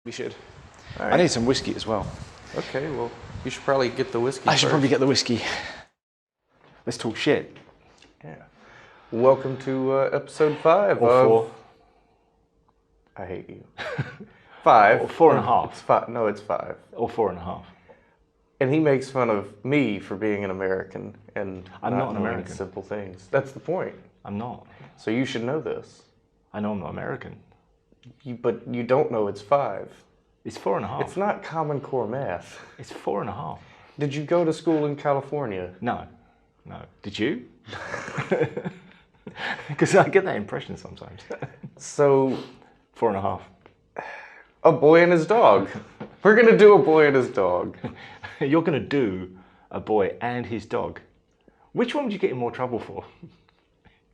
We should. Right. I need some whiskey as well. Okay, well, you should probably get the whiskey I should first. probably get the whiskey. Let's talk shit. Yeah. Welcome to episode 5 Or of... 4. I hate you. 5. Or 4.5. It's 5. No, it's 5. Or 4.5. And he makes fun of me for being an American and I'm not an knowing American. simple things. That's the point. I'm not. So you should know this. I know I'm not American. But you don't know it's 5. It's 4.5. It's not Common Core math. It's 4.5. Did you go to school in California? No. No. Did you? Because I get that impression sometimes. So... 4.5. A boy and his dog. We're going to do a boy and his dog. You're going to do a boy and his dog. Which one would you get in more trouble for?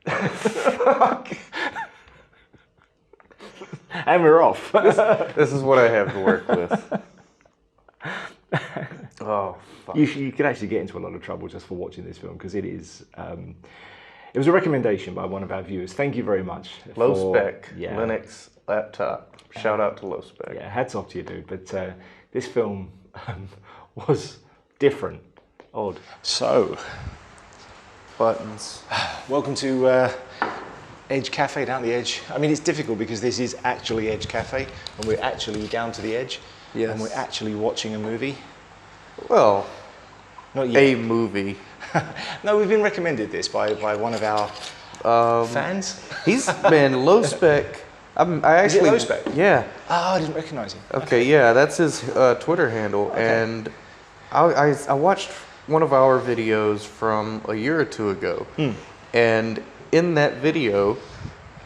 Fuck. And we're off. This is what I have to work with. Oh, fuck. You could actually get into a lot of trouble just for watching this film because it is. It was a recommendation by one of our viewers. Thank you very much. Low spec Linux laptop. Shout out to Low Spec. Yeah, hats off to you, dude. But this film was different, odd. So, buttons. Welcome to Edge Cafe down the edge. I mean, it's difficult because this is actually Edge Cafe, and we're actually down to the edge, yes. And we're actually watching a movie. Well, not yet. A movie. No, we've been recommended this by one of our fans. He's been Low Spec. I actually, is it Low Spec? Yeah. Oh, I didn't recognize him. Okay, yeah, that's his Twitter handle, okay. And I watched one of our videos from a year or two ago, and in that video,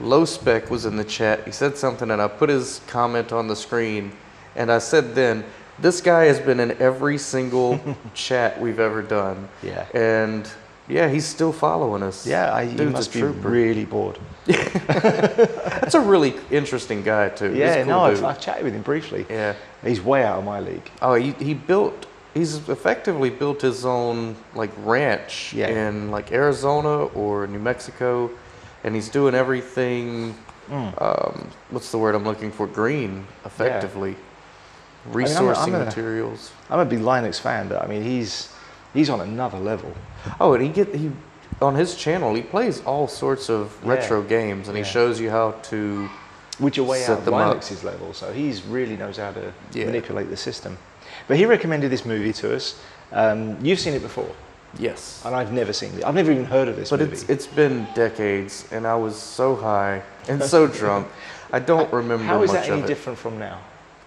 Low Spec was in the chat. He said something, and I put his comment on the screen, and I said then, this guy has been in every single chat we've ever done. Yeah. And yeah, he's still following us. Yeah, he must be really bored. That's a really interesting guy too. Yeah, cool I've chatted with him briefly. Yeah. He's way out of my league. Oh, he's effectively built his own like ranch in like Arizona or New Mexico, and he's doing everything, what's the word I'm looking for? Green, effectively. Yeah. Resourcing materials. I'm a big Linux fan, but I mean he's on another level. Oh, and he on his channel he plays all sorts of retro games, and he shows you how to which are way set out of them Linux's level. So he's really knows how to manipulate the system. But he recommended this movie to us. You've seen it before. Yes. And I've never seen it. I've never even heard of this movie. But it's been decades, and I was so high and so drunk. I don't remember much of it. How is that any different from now?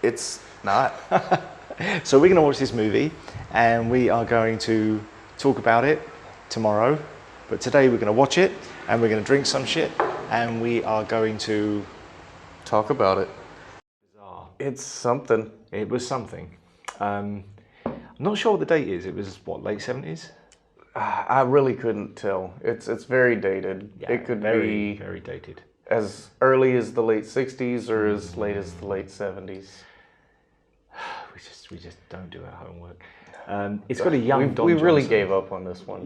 It's not. So we're going to watch this movie, and we are going to talk about it tomorrow. But today we're going to watch it, and we're going to drink some shit, and we are going to talk about it. It's something. It was something. I'm not sure what the date is. It was what, late 70s? I really couldn't tell. It's very dated. Yeah, it could be very dated. As early as the late 60s or as late as the late 70s. We just don't do our homework. It's got a young Don We really Johnson. gave up on this one.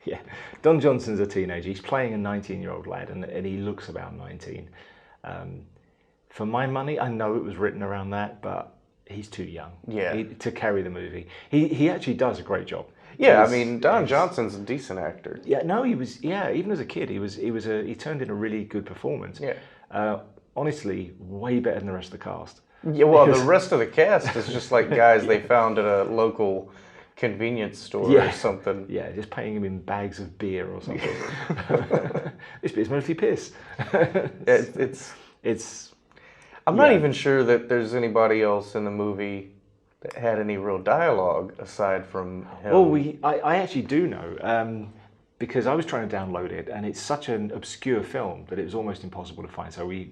Yeah. Don Johnson's a teenager. He's playing a 19-year-old lad, and he looks about 19. For my money, I know it was written around that, but he's too young to carry the movie. He actually does a great job. Yeah, I mean, Don Johnson's a decent actor. Yeah, no, he was. Yeah, even as a kid, he turned in a really good performance. Yeah. Honestly, way better than the rest of the cast. Yeah, well, the rest of the cast is just like guys they found at a local convenience store or something. Yeah, just paying him in bags of beer or something. This bit's mostly piss. It's. I'm not even sure that there's anybody else in the movie that had any real dialogue aside from him. Well, I actually do know, because I was trying to download it, and it's such an obscure film that it was almost impossible to find. So we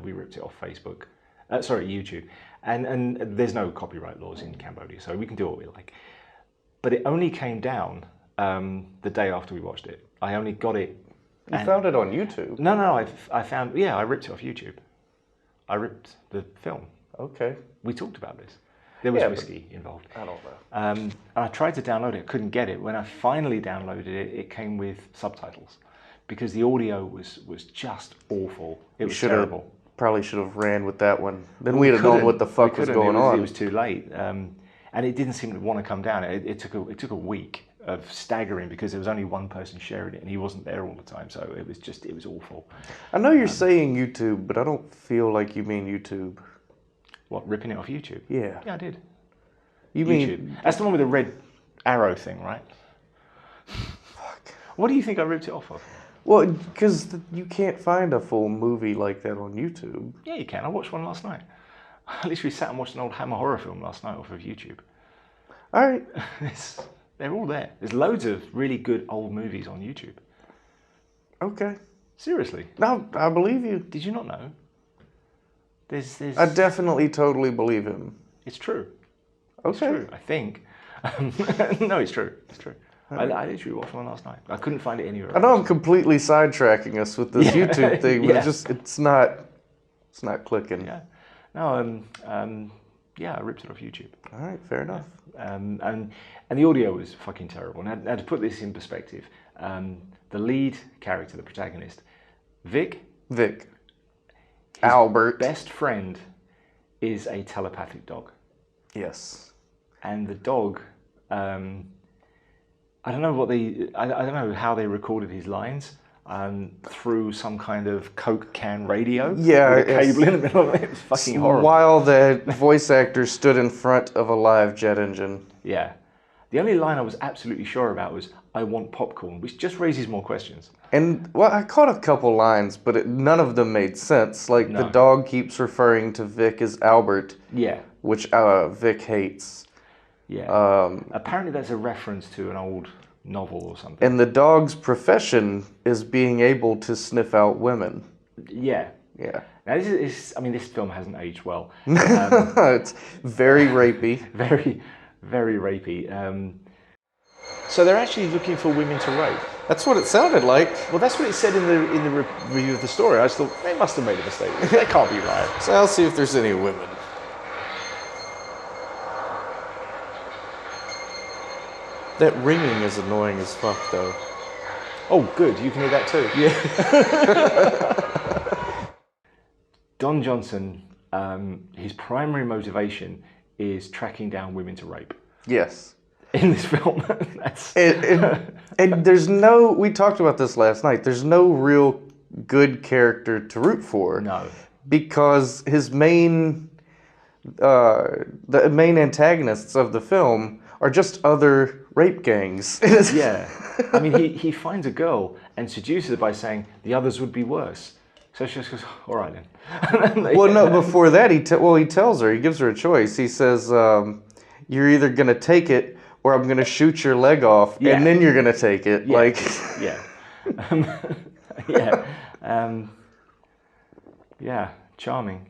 ripped it off Facebook, YouTube, and there's no copyright laws in Cambodia, so we can do what we like. But it only came down the day after we watched it. I only got it. You found it on YouTube? No, I found. Yeah, I ripped it off YouTube. I ripped the film. Okay. We talked about this. There was whiskey involved. I don't know. And I tried to download it, couldn't get it. When I finally downloaded it, it came with subtitles because the audio was just awful. It was terrible. probably should have ran with that one. Then We we'd have known couldn't. what the fuck We was couldn't. going It on. was too late, and it didn't seem to want to come down. It took a week of staggering because there was only one person sharing it, and he wasn't there all the time. So it was awful. I know you're saying YouTube, but I don't feel like you mean YouTube. What, ripping it off YouTube? Yeah. Yeah, I did. You YouTube. mean... That's the one with the red arrow thing, right? Fuck. What do you think I ripped it off of? Well, because you can't find a full movie like that on YouTube. Yeah, you can. I watched one last night. I literally sat and watched an old Hammer horror film last night off of YouTube. All right. They're all there. There's loads of really good old movies on YouTube. Okay. Seriously. No, I believe you. Did you not know? There's I definitely totally believe him. It's true. Okay. It's true, I think. No, it's true. It's true. I literally watched one last night. I couldn't find it anywhere I know else. I'm completely sidetracking us with this YouTube thing, but Yeah. it's not clicking. Yeah. No, yeah, I ripped it off YouTube. All right, fair enough. And the audio was fucking terrible. Now to put this in perspective, the lead character, the protagonist, Vic, Vic. his Albert. best friend is a telepathic dog. Yes. And the dog, I don't know I don't know how they recorded his lines through some kind of Coke can radio. Yeah, with a cable in the middle of it. It's fucking horrible. While the voice actor stood in front of a live jet engine. Yeah. The only line I was absolutely sure about was, "I want popcorn," which just raises more questions. And, well, I caught a couple lines, but none of them made sense. Like, the No. dog keeps referring to Vic as Albert, Yeah. which Vic hates. Yeah. Apparently that's a reference to an old novel or something. And the dog's profession is being able to sniff out women. Yeah. Yeah. Now this film hasn't aged well. It's very rapey. Very, very rapey. So they're actually looking for women to rape. That's what it sounded like. Well, that's what it said in the review of the story. I just thought they must have made a mistake. They can't be right. So I'll see if there's any women. That ringing is annoying as fuck, though. Oh, good. You can hear that too. Yeah. Don Johnson, his primary motivation is tracking down women to rape. Yes. In this film, that's... And there's no, we talked about this last night, there's no real good character to root for. No. Because his the main antagonists of the film are just other rape gangs. Yeah. I mean, he finds a girl and seduces her by saying the others would be worse. So she just goes, all right then. Well, no, before that, he tells her, he gives her a choice. He says, you're either going to take it or I'm going to shoot your leg off, Yeah. and then you're going to take it. Yeah. Like, Yeah. Yeah. Yeah, charming.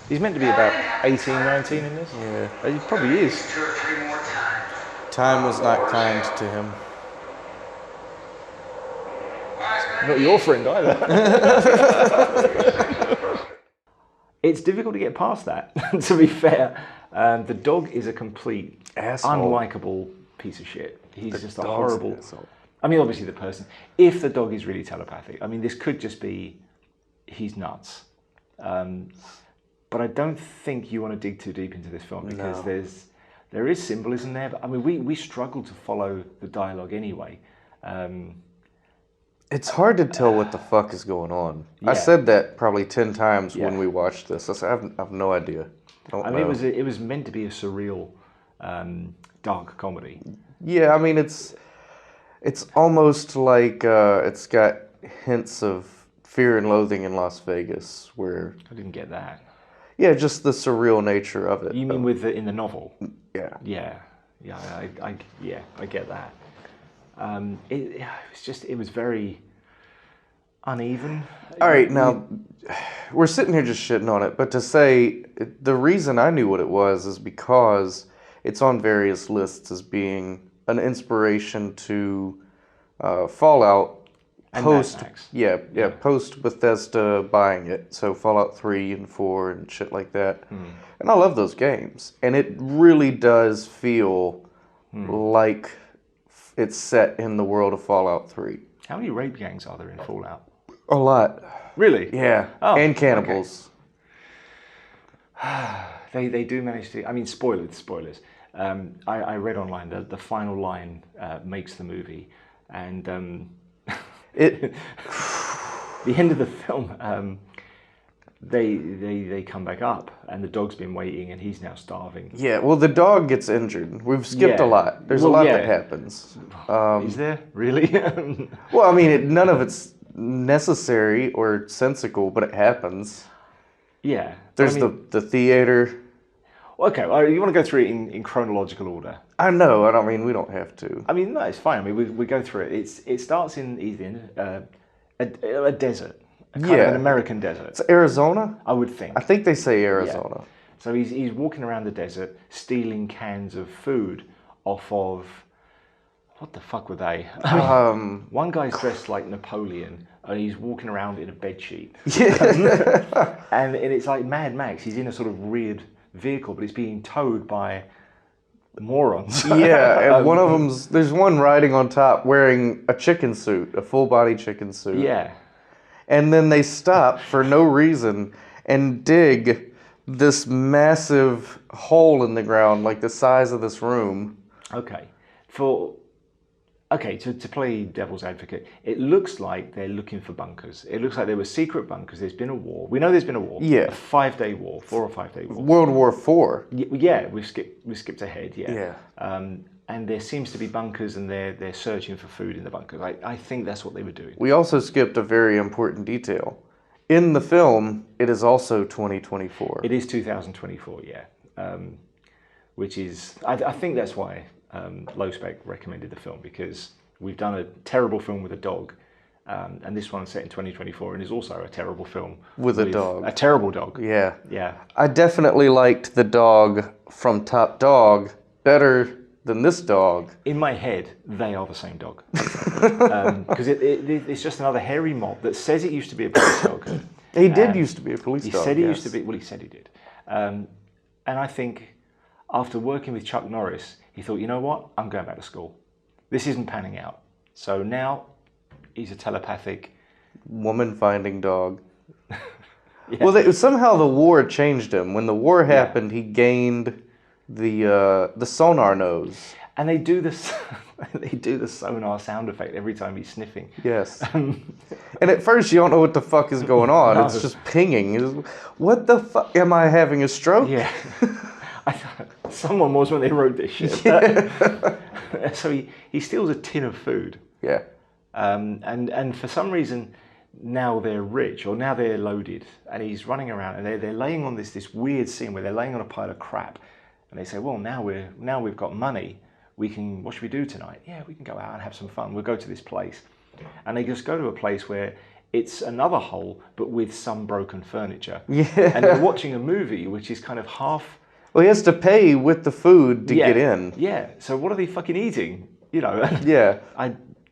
He's meant to be about 18, 19 in this. yeah. He probably is. Time was not kind to him. Not your friend either. It's difficult to get past that, to be fair. The dog is a complete, Asshole. unlikable piece of shit. He's just a dog's horrible... an asshole. I mean, obviously the person. If the dog is really telepathic, I mean, this could just be, he's nuts. But I don't think you want to dig too deep into this film because No. there is symbolism there. But I mean, we struggle to follow the dialogue anyway. It's hard to tell what the fuck is going on. I Yeah. said that probably 10 times Yeah. when we watched this. I said, I have no idea. I mean, it was meant to be a surreal, dark comedy. Yeah, I mean, it's almost like it's got hints of Fear and Loathing in Las Vegas, where... I didn't get that. Yeah, just the surreal nature of it. You mean in the novel? Yeah. Yeah, I get that. It was very uneven. All right, now, we're sitting here just shitting on it, but to say the reason I knew what it was is because it's on various lists as being an inspiration to Fallout. And Post, Mad Max. yeah, post Bethesda buying it, so Fallout 3 and 4 and shit like that. And I love those games, and it really does feel like it's set in the world of Fallout 3. How many rape gangs are there in Fallout? A lot. Really? Yeah. Oh, and cannibals. They do manage to. I mean, spoilers. I read online that the final line makes the movie, and It. the end of the film. They come back up, and the dog's been waiting, and he's now starving. Yeah, well, the dog gets injured. We've skipped a lot. There's a lot that happens. Is there really? Well, I mean, none of it's necessary or sensical, but it happens. Yeah. There's the theater. Okay, well, you want to go through it in chronological order? I know. I mean, we don't have to. I mean, no, it's fine. I mean, we go through it. It starts in a desert. Kind of an American desert. It's Arizona? I would think. I think they say Arizona. Yeah. So he's walking around the desert, stealing cans of food off of, what the fuck were they? One guy's dressed like Napoleon, and he's walking around in a bedsheet. Yeah. and it's like Mad Max. He's in a sort of weird vehicle, but it's being towed by morons. Yeah, and one of them's, there's one riding on top wearing a chicken suit, a full body chicken suit. Yeah. And then they stop for no reason and dig this massive hole in the ground, like the size of this room. Okay. To play devil's advocate, it looks like they're looking for bunkers. It looks like there were secret bunkers. There's been a war. We know there's been a war. Yeah. A 5-day war, 4 or 5 day war. World War IV. Yeah, we skipped ahead. Yeah. Yeah. And there seems to be bunkers, and they're searching for food in the bunkers. I think that's what they were doing. We also skipped a very important detail. In the film, it is also 2024. It is 2024, yeah. Which is, I think that's why Low Spec recommended the film, because we've done a terrible film with a dog, and this one's set in 2024 and is also a terrible film with a dog. A terrible dog. Yeah. Yeah. I definitely liked the dog from Top Dog better than this dog. In my head, they are the same dog. Because it's just another hairy mob that says it used to be a police dog. He did used to be a police dog. He said he used to be, well, he said he did. And I think after working with Chuck Norris, he thought, you know what, I'm going back to school. This isn't panning out. So now he's a telepathic woman-finding dog. Yeah. Well, somehow the war changed him. When the war happened, he gained the sonar nose. And they do this. They do the sonar sound effect every time he's sniffing. Yes. And at first you don't know what the fuck is going on. No. It's just pinging. What the fuck? Am I having a stroke? Yeah. I thought someone was when they wrote this shit. Yeah. So he steals a tin of food. Yeah. And for some reason now they're rich, or now they're loaded, and he's running around, and they're laying on this weird scene where they're laying on a pile of crap, and they say, well, now we've got money. What should we do tonight? Yeah, we can go out and have some fun. We'll go to this place. And they just go to a place where it's another hole, but with some broken furniture. Yeah. And they're watching a movie, which is kind of half... Well, he has to pay with the food to get in. Yeah. So what are they fucking eating? You know? Yeah.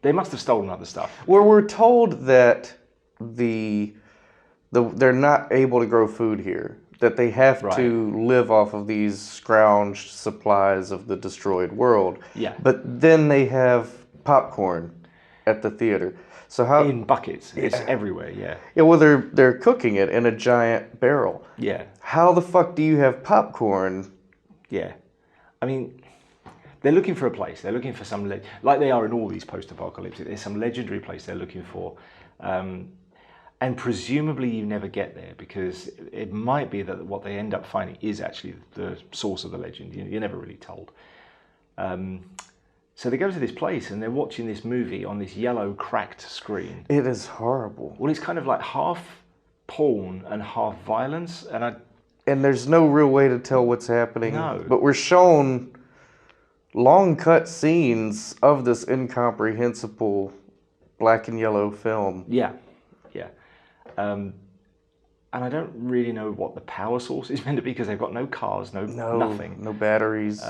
They must have stolen other stuff. Well, we're told that they're not able to grow food here. That they have to live off of these scrounged supplies of the destroyed world. Yeah. But then they have popcorn at the theater. So how in buckets? It's everywhere. Yeah. Yeah. Well, they're cooking it in a giant barrel. Yeah. How the fuck do you have popcorn? Yeah. I mean, they're looking for a place. They're looking for some like they are in all these post-apocalyptic. There's some legendary place they're looking for. And presumably you never get there, because it might be that what they end up finding is actually the source of the legend. You're never really told. So they go to this place and they're watching this movie on this yellow cracked screen. It is horrible. Well, it's kind of like half porn and half violence. And there's no real way to tell what's happening. No. But we're shown long cut scenes of this incomprehensible black and yellow film. Yeah. Yeah. And I don't really know what the power source is meant to be, because they've got no cars, nothing. No batteries.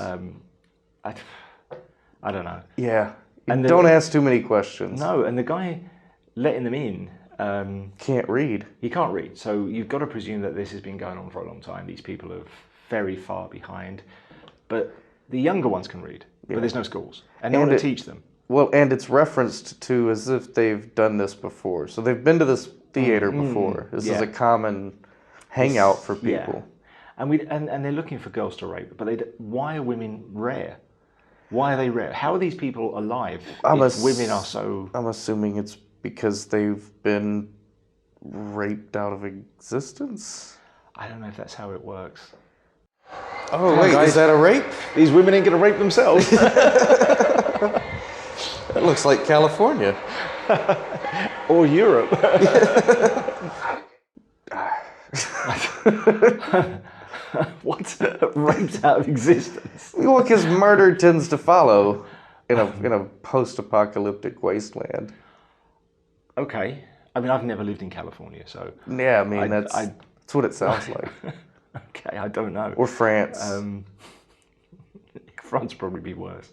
I don't know. Yeah. And don't ask too many questions. No, and the guy letting them in... can't read. He can't read. So you've got to presume that this has been going on for a long time. These people are very far behind. But the younger ones can read. Yeah. But there's no schools. And no one to teach them. Well, and it's referenced to as if they've done this before. So they've been to this theater before. This is yeah. a common hangout for people. Yeah. And they're looking for girls to rape, but why are women rare? Why are they rare? How are these people alive if women are so... I'm assuming it's because they've been raped out of existence? I don't know if that's how it works. Oh, wait, guys, is that a rape? These women ain't gonna rape themselves. That looks like California. Or Europe. What? Raped out of existence? Well, because murder tends to follow in a post-apocalyptic wasteland. Okay. I mean, I've never lived in California, so... Yeah, I mean, that's what it sounds like. Okay, I don't know. Or France. France would probably be worse.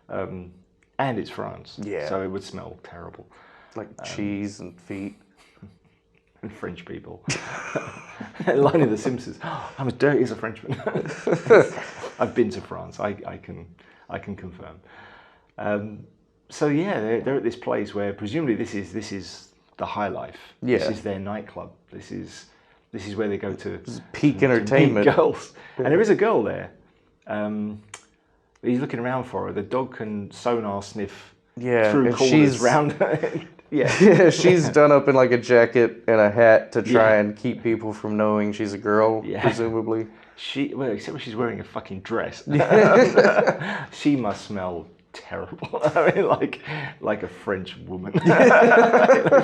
And it's France. Yeah. So it would smell terrible. Like cheese and feet. And French people. Line of The Simpsons. Oh, I'm as dirty as a Frenchman. I've been to France. I can confirm. So yeah, they're at this place where presumably this is the high life. Yeah. This is their nightclub. This is where they go to peak entertainment. Meet girls. And there is a girl there. He's looking around for her. The dog can sonar sniff through corners round her. Yeah, she's done up in like a jacket and a hat to try and keep people from knowing she's a girl, presumably. Except when she's wearing a fucking dress. She must smell terrible. I mean, like a French woman.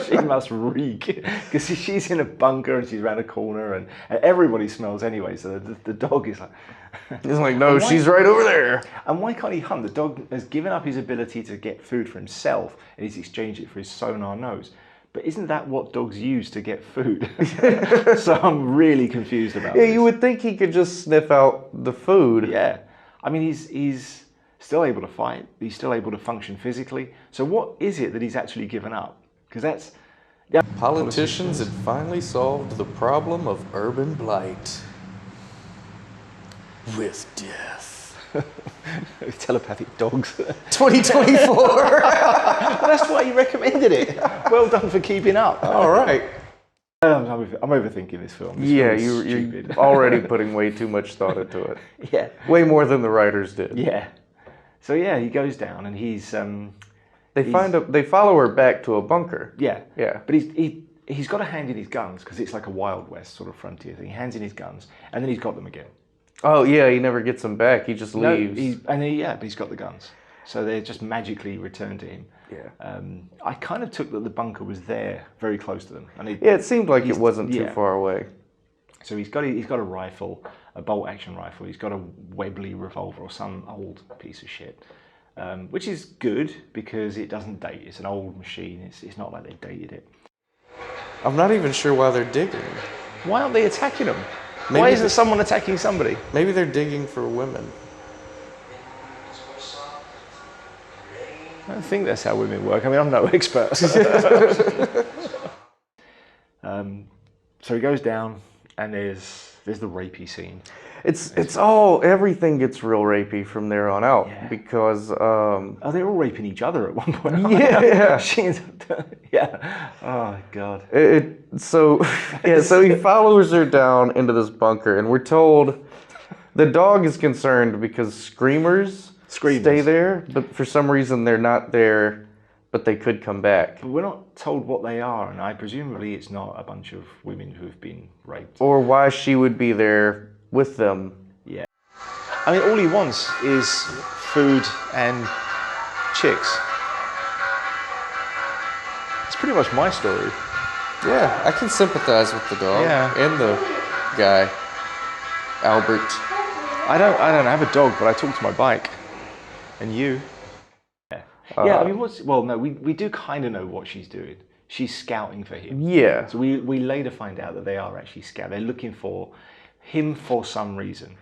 She must reek because she's in a bunker and she's around a corner and everybody smells anyway. So the dog is like, he's like, no, she's right over there. And why can't he hunt? The dog has given up his ability to get food for himself and he's exchanged it for his sonar nose. But isn't that what dogs use to get food? So I'm really confused about this. Yeah, you would think he could just sniff out the food. Yeah, I mean he's still able to fight. He's still able to function physically. So what is it that he's actually given up? Because that's... Yeah. Politicians had finally solved the problem of urban blight. With death. Telepathic dogs. 2024! Well, that's why you recommended it. Well done for keeping up. All right. I'm overthinking this film. You're already putting way too much thought into it. Yeah. Way more than the writers did. Yeah. So yeah, he goes down and he's... They follow her back to a bunker. Yeah. Yeah. But he's got to hand in his guns because it's like a Wild West sort of frontier thing. He hands in his guns and then he's got them again. Oh yeah, he never gets them back. He just leaves. But he's got the guns, so they're just magically returned to him. Yeah. I kind of took that the bunker was there, very close to them. And it seemed like it wasn't too far away. So he's got a rifle, a bolt-action rifle. He's got a Webley revolver or some old piece of shit, which is good because it doesn't date. It's an old machine. It's not like they dated it. I'm not even sure why they're digging. Why aren't they attacking them? Why isn't someone attacking somebody? Maybe they're digging for women. I don't think that's how women work. I mean, I'm no expert. So he goes down, and there's the rapey scene. Everything gets real rapey from there on out because they're all raping each other at one point. Yeah. She ends up, yeah. Oh God. So he follows her down into this bunker, and we're told the dog is concerned because screamers stay there, but for some reason they're not there, but they could come back. But we're not told what they are, and presumably it's not a bunch of women who have been raped. Or why she would be there with them. Yeah. I mean, all he wants is food and chicks. It's pretty much my story. Yeah, I can sympathize with the dog and the guy, Albert. I don't have a dog, but I talk to my bike. And you. Yeah, I mean, we do kind of know what she's doing. She's scouting for him. Yeah. So we later find out that they are actually scouting. They're looking for him for some reason.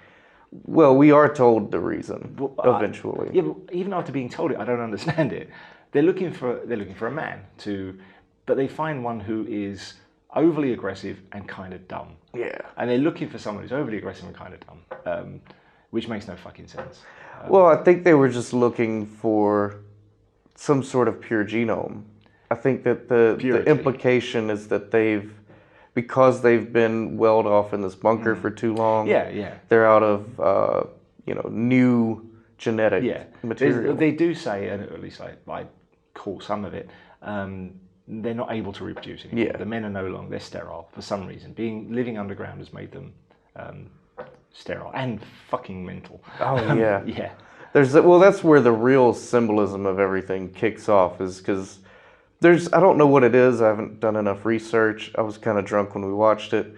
Well, we are told the reason eventually. Yeah, but even after being told it, I don't understand it. They're looking for a man but they find one who is overly aggressive and kind of dumb. Yeah. And they're looking for someone who's overly aggressive and kind of dumb, which makes no fucking sense. Well, I think they were just looking for some sort of pure genome. I think that the Purity. implication is that because they've been welled off in this bunker for too long, Yeah. they're out of new genetic material. They do say, and at least I call some of it, they're not able to reproduce anymore. Yeah. The men are no longer, they're sterile for some reason. Living underground has made them sterile and fucking mental. Oh yeah. Yeah. That's where the real symbolism of everything kicks off, is because I don't know what it is. I haven't done enough research. I was kind of drunk when we watched it.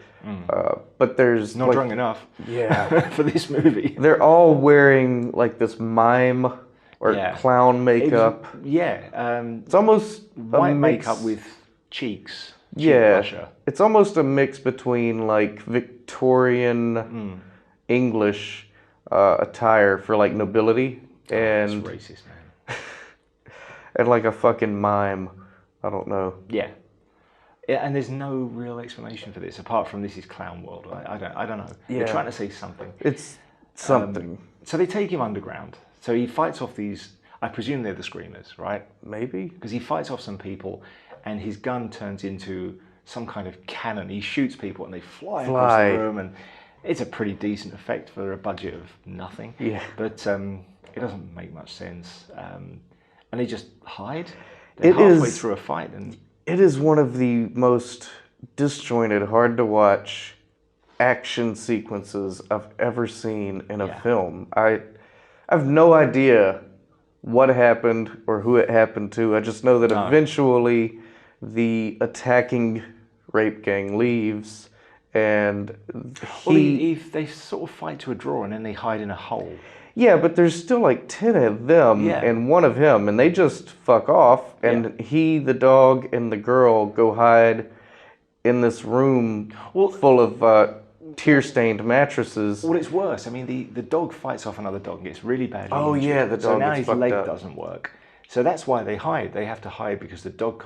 But there's Not drunk enough. Yeah. For this movie. They're all wearing like this mime or clown makeup. It's almost white makeup with cheeks. Yeah. Blusher. It's almost a mix between like Victorian English attire for like nobility and It's racist, man. and like a fucking mime. I don't know. Yeah, and there's no real explanation for this apart from this is clown world. I don't know. Yeah. They're trying to say something. It's something. So they take him underground. So he fights off these. I presume they're the screamers, right? Maybe. Because he fights off some people, and his gun turns into some kind of cannon. He shoots people, and they fly across the room, and it's a pretty decent effect for a budget of nothing. Yeah. But it doesn't make much sense. And they just hide. They're halfway through a fight, and it is one of the most disjointed, hard to watch action sequences I've ever seen in a film. I have no idea what happened or who it happened to. I just know that eventually the attacking rape gang leaves, and they sort of fight to a draw, and then they hide in a hole. Yeah, but there's still like 10 of them and one of him, and they just fuck off, and he, the dog, and the girl go hide in this room full of tear-stained mattresses. Well, it's worse. I mean, the dog fights off another dog and gets really badly injured. Yeah, the dog So now gets his fucked leg up. doesn't work. So that's why they hide. They have to hide because the dog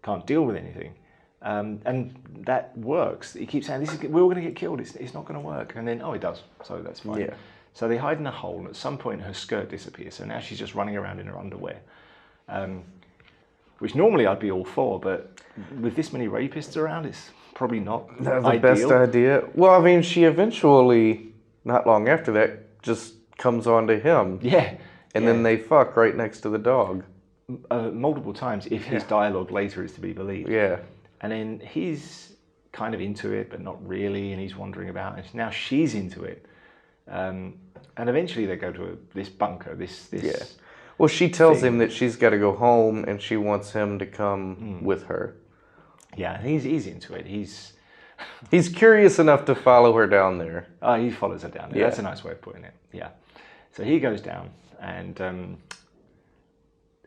can't deal with anything. And that works. He keeps saying, we're all going to get killed. It's not going to work. And then, it does. So that's fine. Yeah. So they hide in a hole, and at some point her skirt disappears. So now she's just running around in her underwear, which normally I'd be all for, but with this many rapists around, it's probably not the best idea. Well, I mean, she eventually, not long after that, just comes on to him. Yeah. And then they fuck right next to the dog. Multiple times, if his dialogue later is to be believed. Yeah. And then he's kind of into it, but not really, and he's wandering about, and now she's into it. And eventually they go to this bunker, this Well, she tells him that she's got to go home, and she wants him to come with her. Yeah, and he's into it. He's curious enough to follow her down there. He follows her down there. That's a nice way of putting it. Yeah. So he goes down, and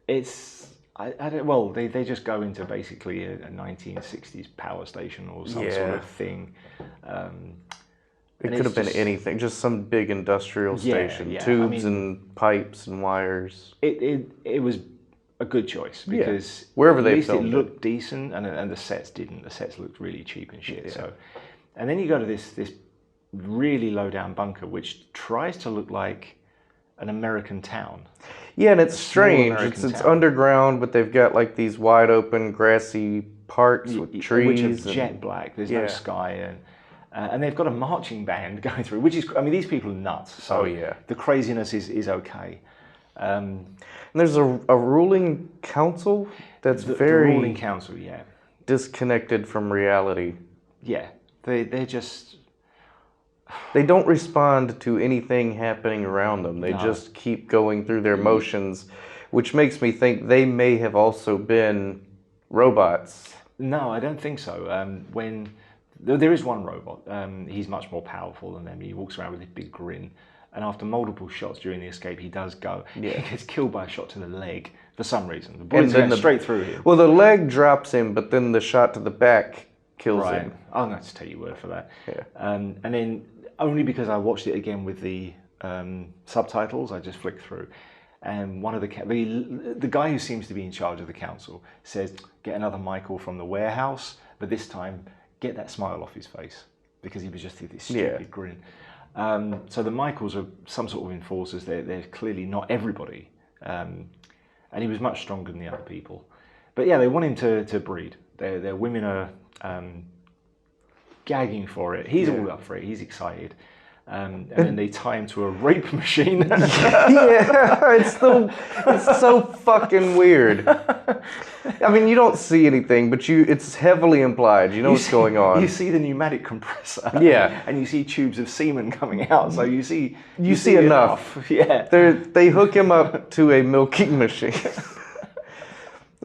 it's they just go into basically a 1960s power station or some sort of thing. It could have been anything, just some big industrial station, tubes and pipes and wires. It was a good choice because wherever they at least filmed it looked decent, and the sets didn't. The sets looked really cheap and shit. So, and then you go to this really low down bunker, which tries to look like an American town. Yeah, and it's strange. It's underground, but they've got like these wide open grassy parks with trees, which are jet black. There's no sky, and they've got a marching band going through, which is, I mean, these people are nuts. So the craziness is okay. And there's a ruling council that's the very ruling council, disconnected from reality. Yeah, they're just. They don't respond to anything happening around them. They just keep going through their motions, which makes me think they may have also been robots. No, I don't think so. When there is one robot, he's much more powerful than them. He walks around with a big grin, and after multiple shots during the escape, he does go. He gets killed by a shot to the leg for some reason. The bullets go straight through him. Well, the leg drops him, but then the shot to the back kills him. I'm going to take your word for that. Yeah. And then only because I watched it again with the subtitles, I just flicked through. And one of the guy who seems to be in charge of the council says, get another Michael from the warehouse, but this time get that smile off his face, because he was just this stupid grin. So the Michaels are some sort of enforcers. They're clearly not everybody. And he was much stronger than the other people. But yeah, they want him to breed. Their women are gagging for it. He's all up for it. He's excited. And then they tie him to a rape machine. Yeah, it's so fucking weird. I mean, you don't see anything, but it's heavily implied. You know what's going on. You see the pneumatic compressor. Yeah. And you see tubes of semen coming out. So you see enough. Yeah. They hook him up to a milking machine.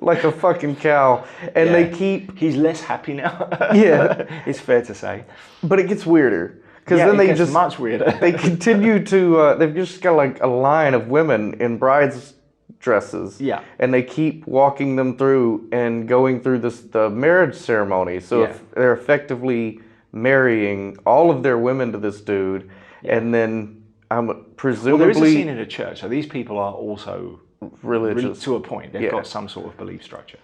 Like a fucking cow. And they keep... He's less happy now. Yeah. It's fair to say. But it gets weirder. Because then it gets much weirder. They continue to, they've just got like a line of women in brides dresses. Yeah. And they keep walking them through and going through the marriage ceremony. So if they're effectively marrying all of their women to this dude. Yeah. And then presumably... Well, there is a scene in a church. So these people are also religious. To a point. They've got some sort of belief structure.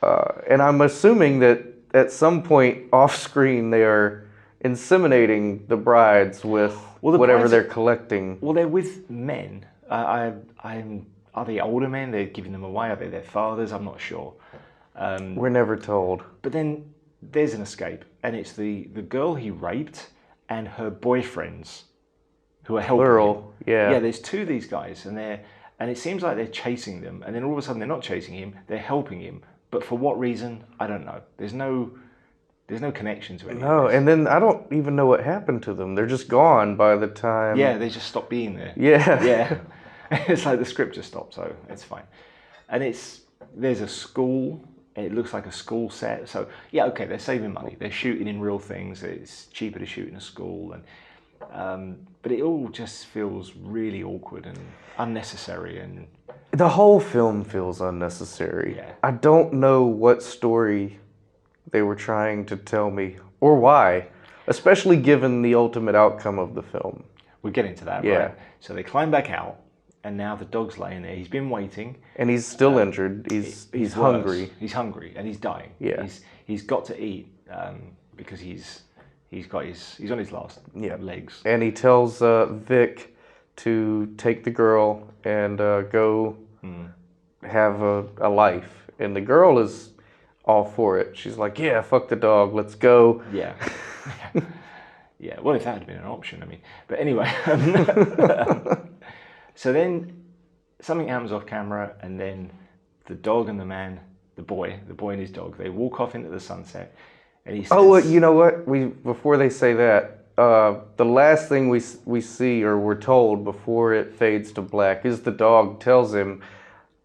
And I'm assuming that at some point off screen they are inseminating the brides with whatever they're collecting. Well, they're with men. Are they older men? They're giving them away. Are they their fathers? I'm not sure. We're never told. But then there's an escape, and it's the girl he raped and her boyfriends who are helping him. Yeah. Yeah, there's two of these guys, and it seems like they're chasing them, and then all of a sudden they're not chasing him, they're helping him. But for what reason? I don't know. There's no connection to anything. No, and then I don't even know what happened to them. They're just gone by the time... Yeah, they just stopped being there. Yeah. Yeah. It's like the script just stopped, so it's fine. And there's a school. It looks like a school set. So, yeah, okay, they're saving money. They're shooting in real things. It's cheaper to shoot in a school. But it all just feels really awkward and unnecessary. And the whole film feels unnecessary. Yeah. I don't know what story they were trying to tell me, or why, especially given the ultimate outcome of the film. We'll get into that, yeah. Right? So they climb back out, and now the dog's laying there. He's been waiting. And he's still injured. He's hungry. He's hungry, and he's dying. Yeah. He's got to eat because he's on his last legs. And he tells Vic to take the girl and go have a life. And the girl is all for it. She's like, yeah, fuck the dog, let's go. Yeah. Yeah, well, if that had been an option, I mean. But anyway. So then something happens off camera, and then the dog and the man, the boy and his dog, they walk off into the sunset, and he says... Oh, you know what? Before they say that, the last thing we see, or we're told before it fades to black, is the dog tells him,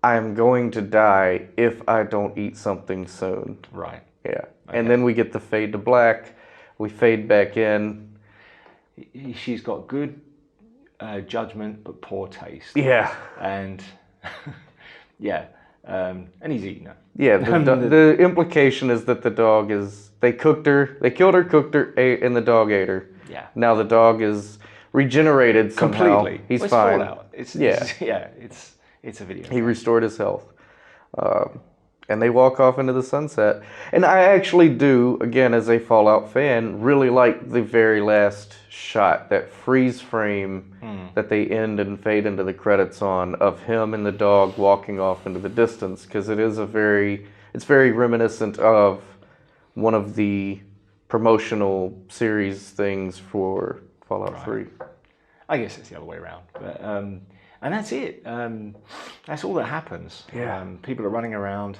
I'm going to die if I don't eat something soon. Right. Yeah. Okay. And then we get the fade to black. We fade back in. She's got good judgment, but poor taste. Yeah. And yeah. And he's eating her. Yeah. The implication is that the dog is... They killed her, cooked her, and the dog ate her. Yeah. Now the dog is regenerated somehow. Completely. He's it's fine. Fallout. It's a video. He restored his health. And they walk off into the sunset. And I actually do, again, as a Fallout fan, really like the very last shot, that freeze frame that they end and fade into the credits on, of him and the dog walking off into the distance, because it's very reminiscent of one of the promotional series things for Fallout 3. I guess it's the other way around. But, and that's it. That's all that happens. Yeah. People are running around.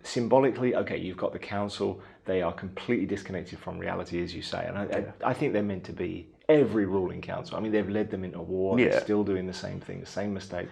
Symbolically, okay, you've got the council. They are completely disconnected from reality, as you say. And I think they're meant to be every ruling council. I mean, they've led them into war. Yeah. They're still doing the same thing, the same mistake.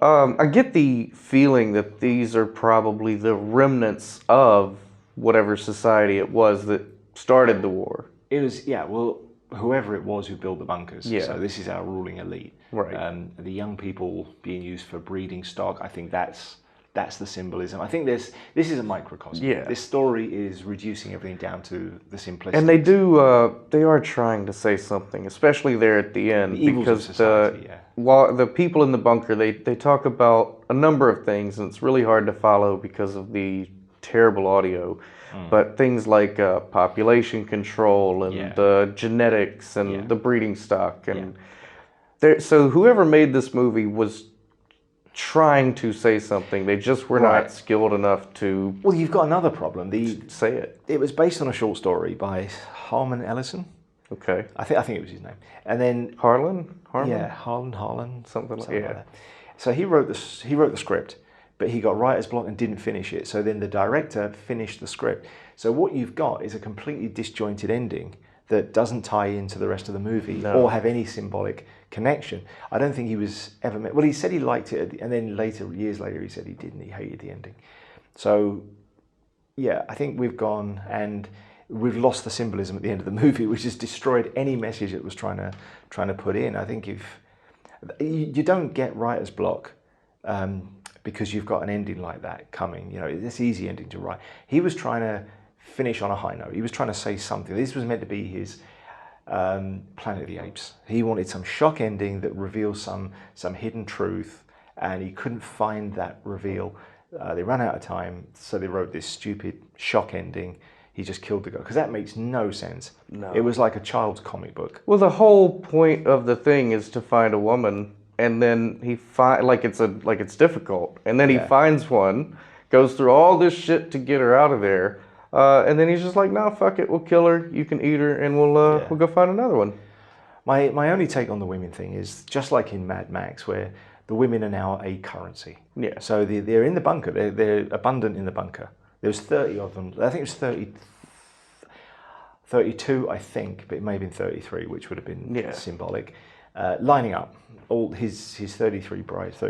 I get the feeling that these are probably the remnants of whatever society it was that started the war. It was, well, whoever it was who built the bunkers. Yeah. So this is our ruling elite. Right. The young people being used for breeding stock, I think that's the symbolism. I think this is a microcosm. Yeah. This story is reducing everything down to the simplicity. And they are trying to say something, especially there at the end, the evils of society, while the people in the bunker, they talk about a number of things, and it's really hard to follow because of the terrible audio. But things like population control and genetics and the breeding stock. And so whoever made this movie was trying to say something. They just were Right. not skilled enough to Well, you've got another problem. say it. It was based on a short story by Harmon Ellison. Okay. I think it was his name. And then Harlan? yeah, Harlan, Something like that. So he wrote the script, but he got writer's block and didn't finish it. So then the director finished the script. So what you've got is a completely disjointed ending that doesn't tie into the rest of the movie or have any symbolic connection. I don't think he was ever well, he said he liked it, and then years later he said he didn't. He hated the ending. So yeah, I think we've gone and we've lost the symbolism at the end of the movie, which has destroyed any message it was trying to put in. I think if you don't get writer's block because you've got an ending like that coming, it's easy ending to write. He was trying to finish on a high note. He was trying to say something. This was meant to be his Planet of the Apes. He wanted some shock ending that reveals some hidden truth, and he couldn't find that reveal. They ran out of time, so they wrote this stupid shock ending. He just killed the guy, because that makes no sense. No. It was like a child's comic book. Well, the whole point of the thing is to find a woman, and then he it's difficult, and then he finds one, goes through all this shit to get her out of there, and then he's just like, "No, fuck it, we'll kill her. You can eat her, and we'll go find another one." My only take on the women thing is just like in Mad Max, where the women are now a currency. Yeah. So they're in the bunker. They're abundant in the bunker. There's 30 of them. I think it was 32, I think, but it may have been 33, which would have been symbolic. Lining up, all his 32 brides.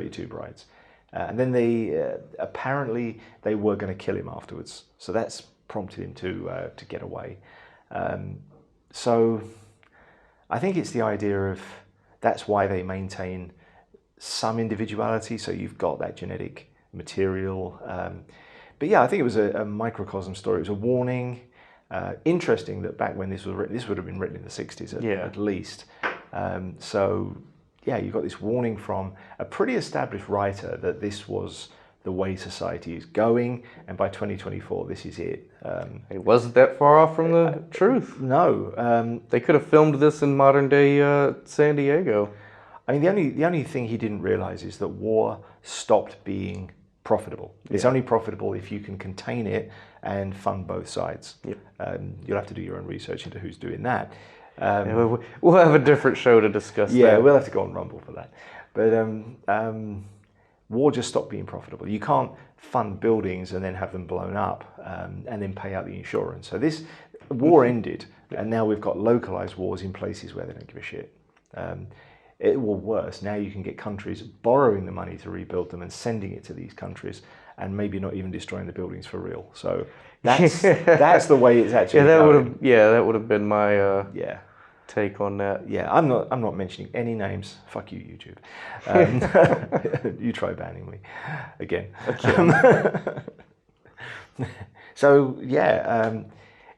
And then they apparently they were going to kill him afterwards. So that's prompted him to get away. So I think it's the idea of that's why they maintain some individuality. So you've got that genetic material. But yeah, I think it was a microcosm story. It was a warning. Interesting that back when this was written, this would have been written in the 60s at least. So yeah, you've got this warning from a pretty established writer that this was the way society is going, and by 2024, this is it. It wasn't that far off from the truth. No. They could have filmed this in modern day San Diego. I mean, the only thing he didn't realize is that war stopped being profitable. It's only profitable if you can contain it and fund both sides. Yep. You'll have to do your own research into who's doing that. We'll have a different show to discuss that. Yeah, we'll have to go on Rumble for that. But war just stopped being profitable. You can't fund buildings and then have them blown up and then pay out the insurance. So this war ended, and now we've got localized wars in places where they don't give a shit. It will worse. Now you can get countries borrowing the money to rebuild them and sending it to these countries, and maybe not even destroying the buildings for real. So that's the way it's actually going. That would have been my take on that. Yeah, I'm not mentioning any names. Fuck you, YouTube. You try banning me again. So yeah,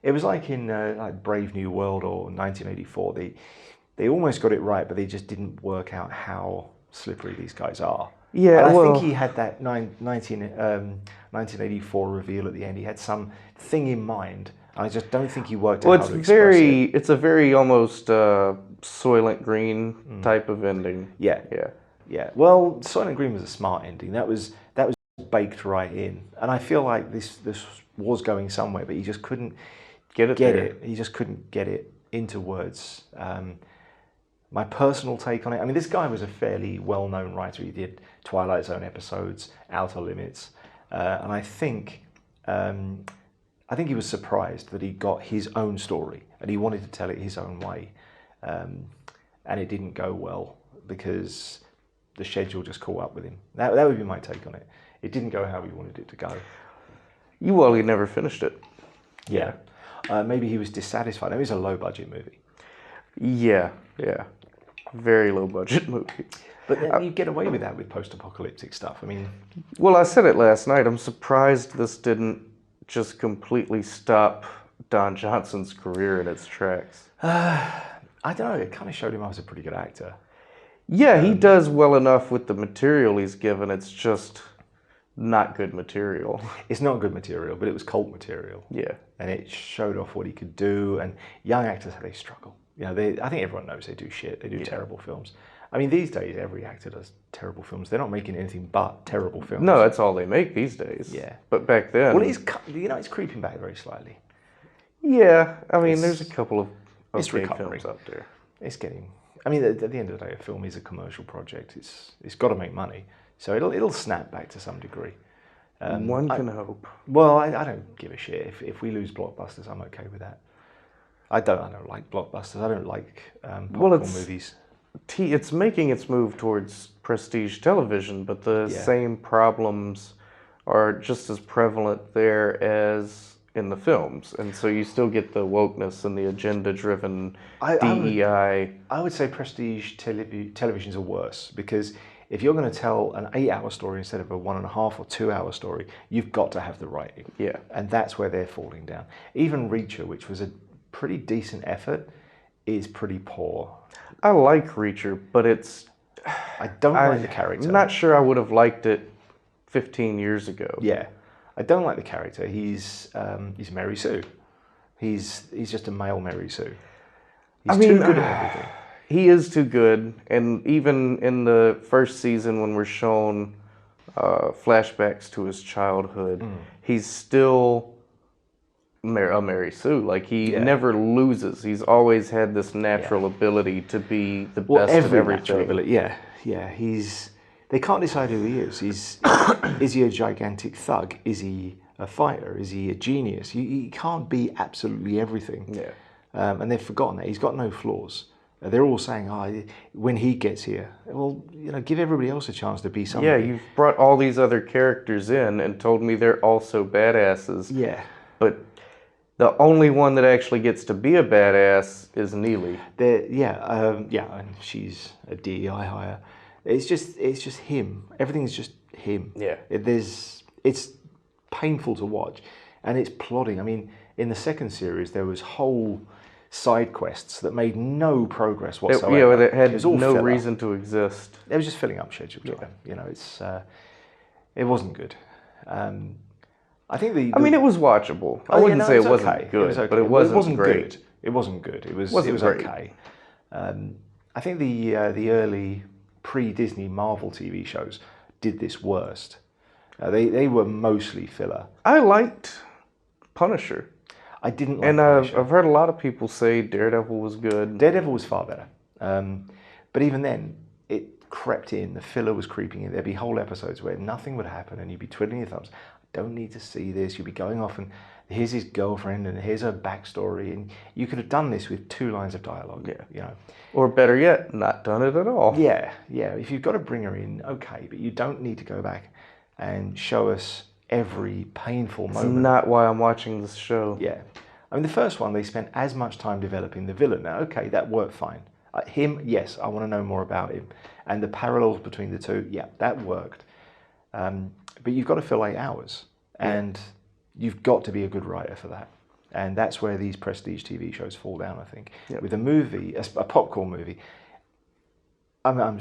it was like in like Brave New World or 1984. They almost got it right, but they just didn't work out how slippery these guys are. Yeah, and I think he had that 1984 reveal at the end. He had some thing in mind. I just don't think he worked out how to express it. It's a very almost Soylent Green type of ending. Yeah. Well, Soylent Green was a smart ending. That was baked right in, and I feel like this was going somewhere, but he just couldn't get it. He just couldn't get it into words. My personal take on it, I mean, this guy was a fairly well-known writer. He did Twilight Zone episodes, Outer Limits, and I think he was surprised that he got his own story and he wanted to tell it his own way, and it didn't go well because the schedule just caught up with him. That would be my take on it. It didn't go how he wanted it to go. He never finished it. Yeah. Maybe he was dissatisfied. It was a low-budget movie. Yeah. Very low-budget movie. But then you get away with that with post-apocalyptic stuff. I mean... Well, I said it last night. I'm surprised this didn't just completely stop Don Johnson's career in its tracks. I don't know. It kind of showed him I was a pretty good actor. Yeah, he does well enough with the material he's given. It's just not good material. It's not good material, but it was cult material. Yeah. And it showed off what he could do. And young actors, they struggle. I think everyone knows they do shit. They do terrible films. I mean, these days, every actor does terrible films. They're not making anything but terrible films. No, that's all they make these days. Yeah. But back then... Well, it's creeping back very slightly. Yeah, I mean, there's a couple of it's okay recovering. films out there. It's getting... I mean, at the end of the day, a film is a commercial project. It's got to make money. So it'll snap back to some degree. One can hope. Well, I don't give a shit. If we lose blockbusters, I'm okay with that. I don't like blockbusters. I don't like popcorn movies. It's making its move towards prestige television, but the same problems are just as prevalent there as in the films, and so you still get the wokeness and the agenda-driven DEI. I would say prestige televisions are worse, because if you're going to tell an 8-hour story instead of a 1.5 or 2-hour story, you've got to have the writing. Yeah. And that's where they're falling down. Even Reacher, which was a pretty decent effort, is pretty poor. I like Reacher, but I don't like the character. I'm not sure I would have liked it 15 years ago. Yeah. I don't like the character. He's Mary Sue. He's just a male Mary Sue. He's too good at everything. He is too good, and even in the first season when we're shown flashbacks to his childhood, he's still a Mary Sue. Like, he never loses. He's always had this natural ability to be the best of everything. Yeah. They can't decide who he is. Is he a gigantic thug? Is he a fighter? Is he a genius? He can't be absolutely everything. Yeah. And they've forgotten that. He's got no flaws. They're all saying, when he gets here, well, give everybody else a chance to be somebody. Yeah, you've brought all these other characters in and told me they're also badasses. Yeah. But the only one that actually gets to be a badass is Neely. And she's a DEI hire. It's just him. Everything's just him. Yeah. It's painful to watch, and it's plodding. I mean, in the second series, there was whole side quests that made no progress whatsoever. It had no reason to exist. It was just filling up schedule time. It wasn't good. I think it was watchable. I wouldn't say it wasn't good, but it wasn't great. It wasn't good. It was okay. I think the early pre-Disney Marvel TV shows did this worst. They were mostly filler. I liked Punisher. I didn't like and Punisher. I've heard a lot of people say Daredevil was good. Daredevil was far better. But even then, it crept in. The filler was creeping in. There'd be whole episodes where nothing would happen and you'd be twiddling your thumbs. I don't need to see this. You'd be going off and here's his girlfriend and here's her backstory. And you could have done this with 2 lines of dialogue. Yeah. Or better yet, not done it at all. Yeah. If you've got to bring her in, okay, but you don't need to go back and show us every painful moment. That's not why I'm watching this show. Yeah. I mean, the first one, they spent as much time developing the villain. Now, okay, that worked fine. Him, yes, I want to know more about him. And the parallels between the two, yeah, that worked. But you've got to fill 8 hours. And you've got to be a good writer for that. And that's where these prestige TV shows fall down, I think. Yep. With a movie, a popcorn movie, I'm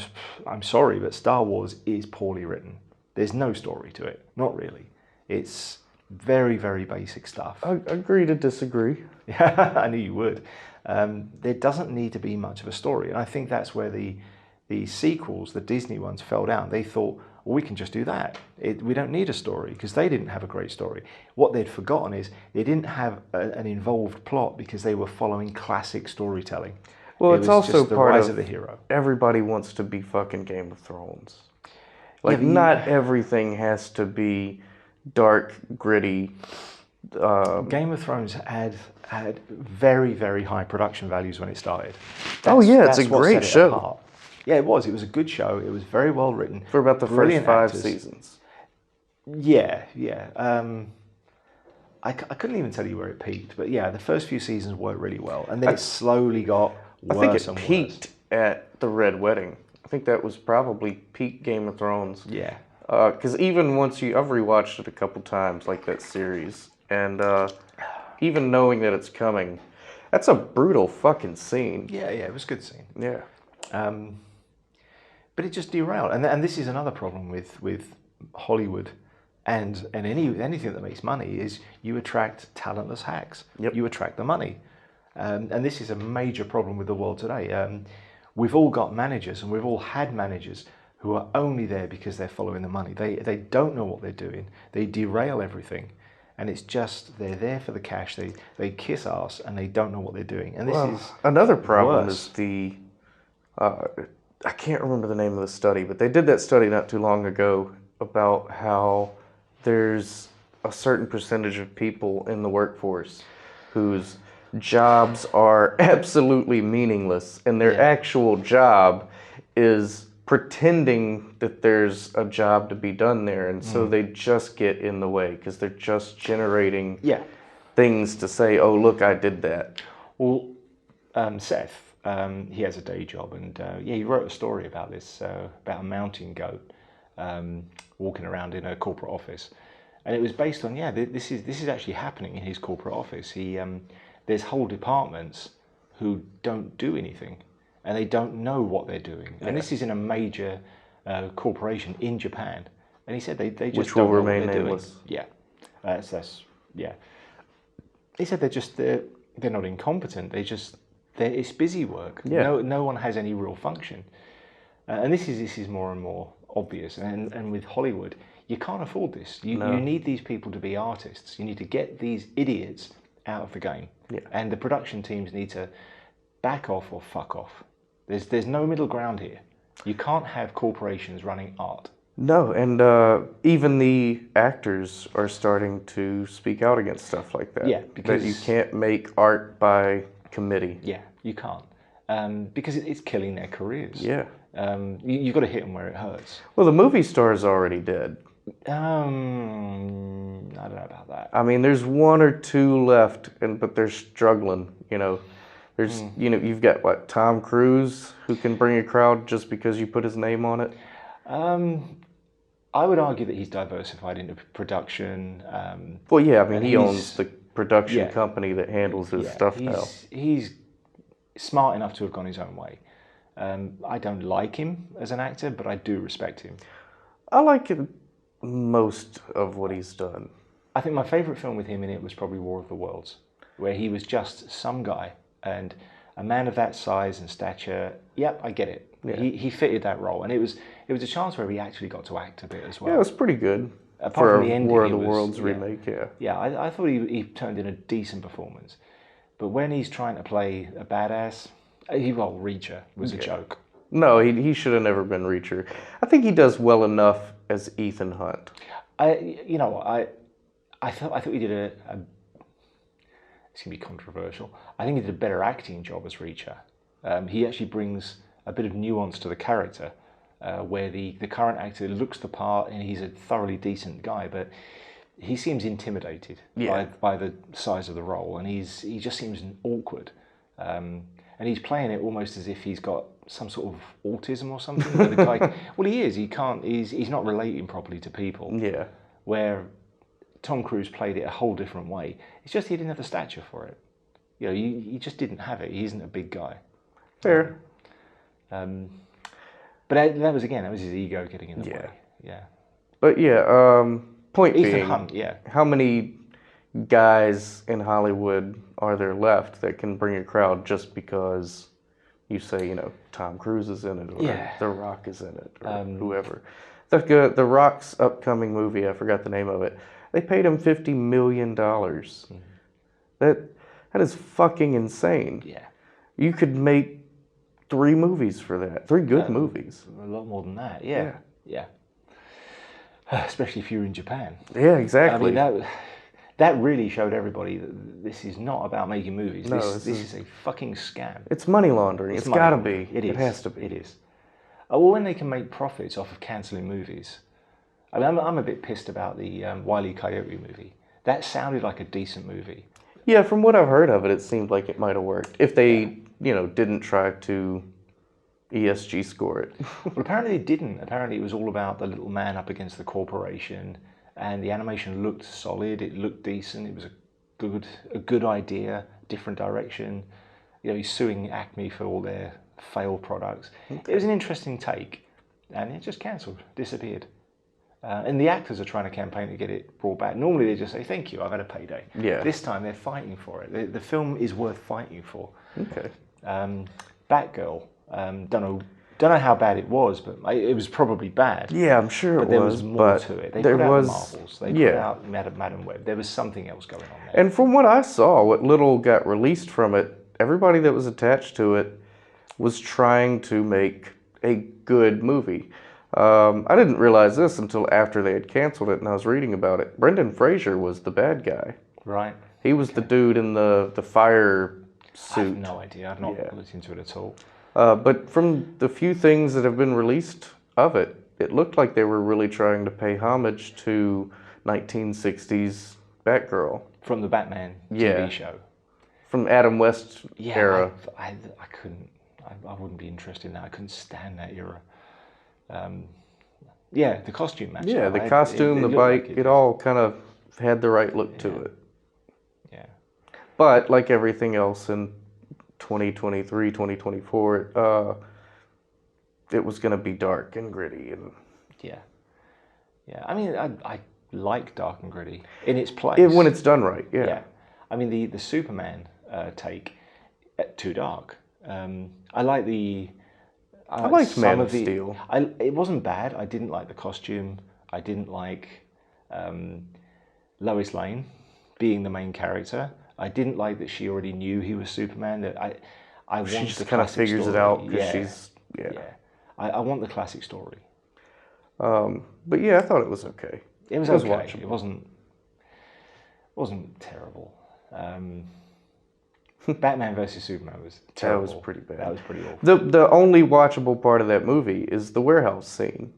sorry, but Star Wars is poorly written. There's no story to it. Not really. It's very, very basic stuff. I agree to disagree. Yeah, I knew you would. There doesn't need to be much of a story. And I think that's where the sequels, the Disney ones, fell down. They thought, well, we can just do that. We don't need a story, because they didn't have a great story. What they'd forgotten is they didn't have an involved plot because they were following classic storytelling. Well, it's also just the part rise of the hero. Everybody wants to be fucking Game of Thrones. Like, not everything has to be dark, gritty. Game of Thrones had very, very high production values when it started. It's a great show. Apart. Yeah, it was. It was a good show. It was very well written. For about the first 5 seasons. Yeah. I couldn't even tell you where it peaked, but yeah, the first few seasons worked really well, and then it slowly got worse. I think it peaked at the Red Wedding. I think that was probably peak Game of Thrones. Yeah. Because even once I've rewatched it a couple times, like that series, and even knowing that it's coming, that's a brutal fucking scene. Yeah, it was a good scene. Yeah. But it just derailed, and this is another problem with Hollywood, and anything that makes money is you attract talentless hacks. Yep. You attract the money, and this is a major problem with the world today. we've all got managers, and we've all had managers who are only there because they're following the money. They don't know what they're doing. They derail everything, and it's just they're there for the cash. They kiss ass, and they don't know what they're doing. And this is another problem worse. is the I can't remember the name of the study, but they did that study not too long ago about how there's a certain percentage of people in the workforce whose jobs are absolutely meaningless, and their actual job is pretending that there's a job to be done there, and so they just get in the way because they're just generating things to say, oh, look, I did that. Well, Seth, he has a day job, and he wrote a story about this, about a mountain goat walking around in a corporate office, and it was based on this is actually happening in his corporate office. There's whole departments who don't do anything, and they don't know what they're doing, and this is in a major corporation in Japan, and he said they just Which don't will know what remain they're nameless. doing. He said they're not incompetent. It's busy work. Yeah. No one has any real function. And this is more and more obvious. And with Hollywood, you can't afford this. You need these people to be artists. You need to get these idiots out of the game. Yeah. And the production teams need to back off or fuck off. There's no middle ground here. You can't have corporations running art. No, and even the actors are starting to speak out against stuff like that. Yeah, because that you can't make art by committee. Yeah, you can't. Because it's killing their careers. Yeah. You've got to hit them where it hurts. Well, the movie star is already dead. I don't know about that. I mean, there's one or two left, but they're struggling. There's you've got what, Tom Cruise, who can bring a crowd just because you put his name on it. I would argue that he's diversified into production. Well, yeah, I mean, he owns the production company that handles his stuff now. He's smart enough to have gone his own way. I don't like him as an actor, but I do respect him. I like most of what he's done. I think my favourite film with him in it was probably War of the Worlds, where he was just some guy, and a man of that size and stature. Yep, I get it. Yeah. He fitted that role, and it was a chance where he actually got to act a bit as well. Yeah, it was pretty good. Apart from the ending, War of the Worlds remake, Yeah, I thought he turned in a decent performance, but when he's trying to play a badass, Reacher was a joke. No, he should have never been Reacher. I think he does well enough as Ethan Hunt. I thought he did a it's gonna be controversial. I think he did a better acting job as Reacher. He actually brings a bit of nuance to the character, where the current actor looks the part and he's a thoroughly decent guy, but he seems intimidated by the size of the role, and he just seems awkward. And he's playing it almost as if he's got some sort of autism or something. Where the guy, well, he is. He's not relating properly to people. Yeah. Where Tom Cruise played it a whole different way. It's just he didn't have the stature for it. He just didn't have it. He isn't a big guy. Fair. But that was his ego getting in the way. Yeah. But point Ethan being, Hunt, how many guys in Hollywood are there left that can bring a crowd just because you say, Tom Cruise is in it, or The Rock is in it, or whoever. The Rock's upcoming movie, I forgot the name of it. They paid him $50 million. Mm-hmm. That is fucking insane. Yeah. You could make 3 movies for that. 3 good movies. A lot more than that. Yeah. Especially if you're in Japan. Yeah, exactly. I mean, that really showed everybody that this is not about making movies. No, this is a fucking scam. It's money laundering. It's got to be. It has to be. It is. Well, when they can make profits off of cancelling movies. I mean, I'm a bit pissed about the Wile E. Coyote movie. That sounded like a decent movie. Yeah, from what I've heard of it, it seemed like it might have worked. If they, didn't try to ESG score it. Well, apparently they didn't. Apparently it was all about the little man up against the corporation, and the animation looked solid. It looked decent. It was a good idea, different direction. He's suing Acme for all their failed products. Okay. It was an interesting take, and it just cancelled, disappeared. And the actors are trying to campaign to get it brought back. Normally they just say, thank you, I've had a payday. Yeah. This time they're fighting for it. The film is worth fighting for. Okay. Batgirl Don't know how bad it was, but it was probably bad. Yeah, I'm sure But there was more to it. They put out the Marvels. They put out Madam Web. There was something else going on there. And from what I saw, what little got released from it, everybody that was attached to it was trying to make a good movie. I didn't realize this until after they had canceled it and I was reading about it. Brendan Fraser was the bad guy. Right. He was the dude in the fire suit. I have no idea. I've not looked into it at all. But from the few things that have been released of it, it looked like they were really trying to pay homage to 1960s Batgirl. From the Batman TV show. From Adam West era. I couldn't, I wouldn't be interested in that. I couldn't stand that era. The costume match. Yeah, the costume, the bike, it all kind of had the right look to it. Yeah. But like everything else in 2023, 2024, it was going to be dark and gritty. And yeah. I mean, I like dark and gritty in its place. When it's done right, yeah. I mean, the Superman take, too dark. I like the... I liked Man of Steel. It wasn't bad. I didn't like the costume. I didn't like Lois Lane being the main character. I didn't like that she already knew he was Superman. That she just kind of figures it out because she's I want the classic story. But yeah, I thought it was okay. It was okay. Watchable. It wasn't terrible. Batman versus Superman was terrible. That was pretty bad. That was pretty awful. The only watchable part of that movie is the warehouse scene.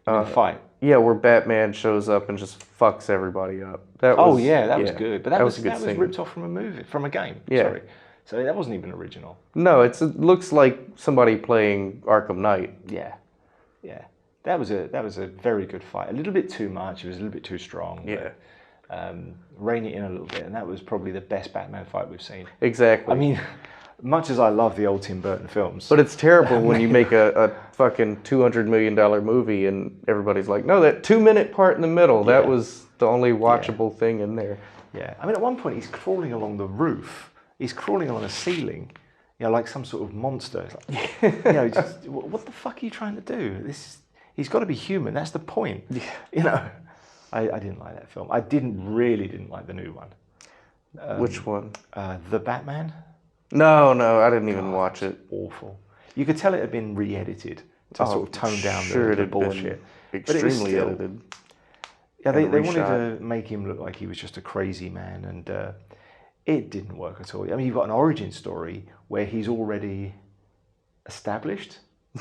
The fight. Yeah, where Batman shows up and just fucks everybody up. That was good. But that was scene. Ripped off from a game. Yeah. Sorry. So that wasn't even original. No, it looks like somebody playing Arkham Knight. Yeah. That was a very good fight. A little bit too much. It was a little bit too strong. Yeah. Rein it in a little bit, and that was probably the best Batman fight we've seen. Exactly. I mean, much as I love the old Tim Burton films, but it's terrible when you make a fucking $200 million movie and everybody's like, no, that 2-minute part in the middle, that was the only watchable thing in there. Yeah. I mean, at one point he's crawling along the roof. He's crawling along a ceiling, like some sort of monster. It's like, just, what the fuck are you trying to do? He's got to be human. That's the point. Yeah. I didn't like that film. I really didn't like the new one. Which one? The Batman. No, I didn't even watch it. Awful. You could tell it had been re-edited to sort of tone down the bullshit. Extremely edited. Yeah, they wanted to make him look like he was just a crazy man, and it didn't work at all. I mean, you've got an origin story where he's already established.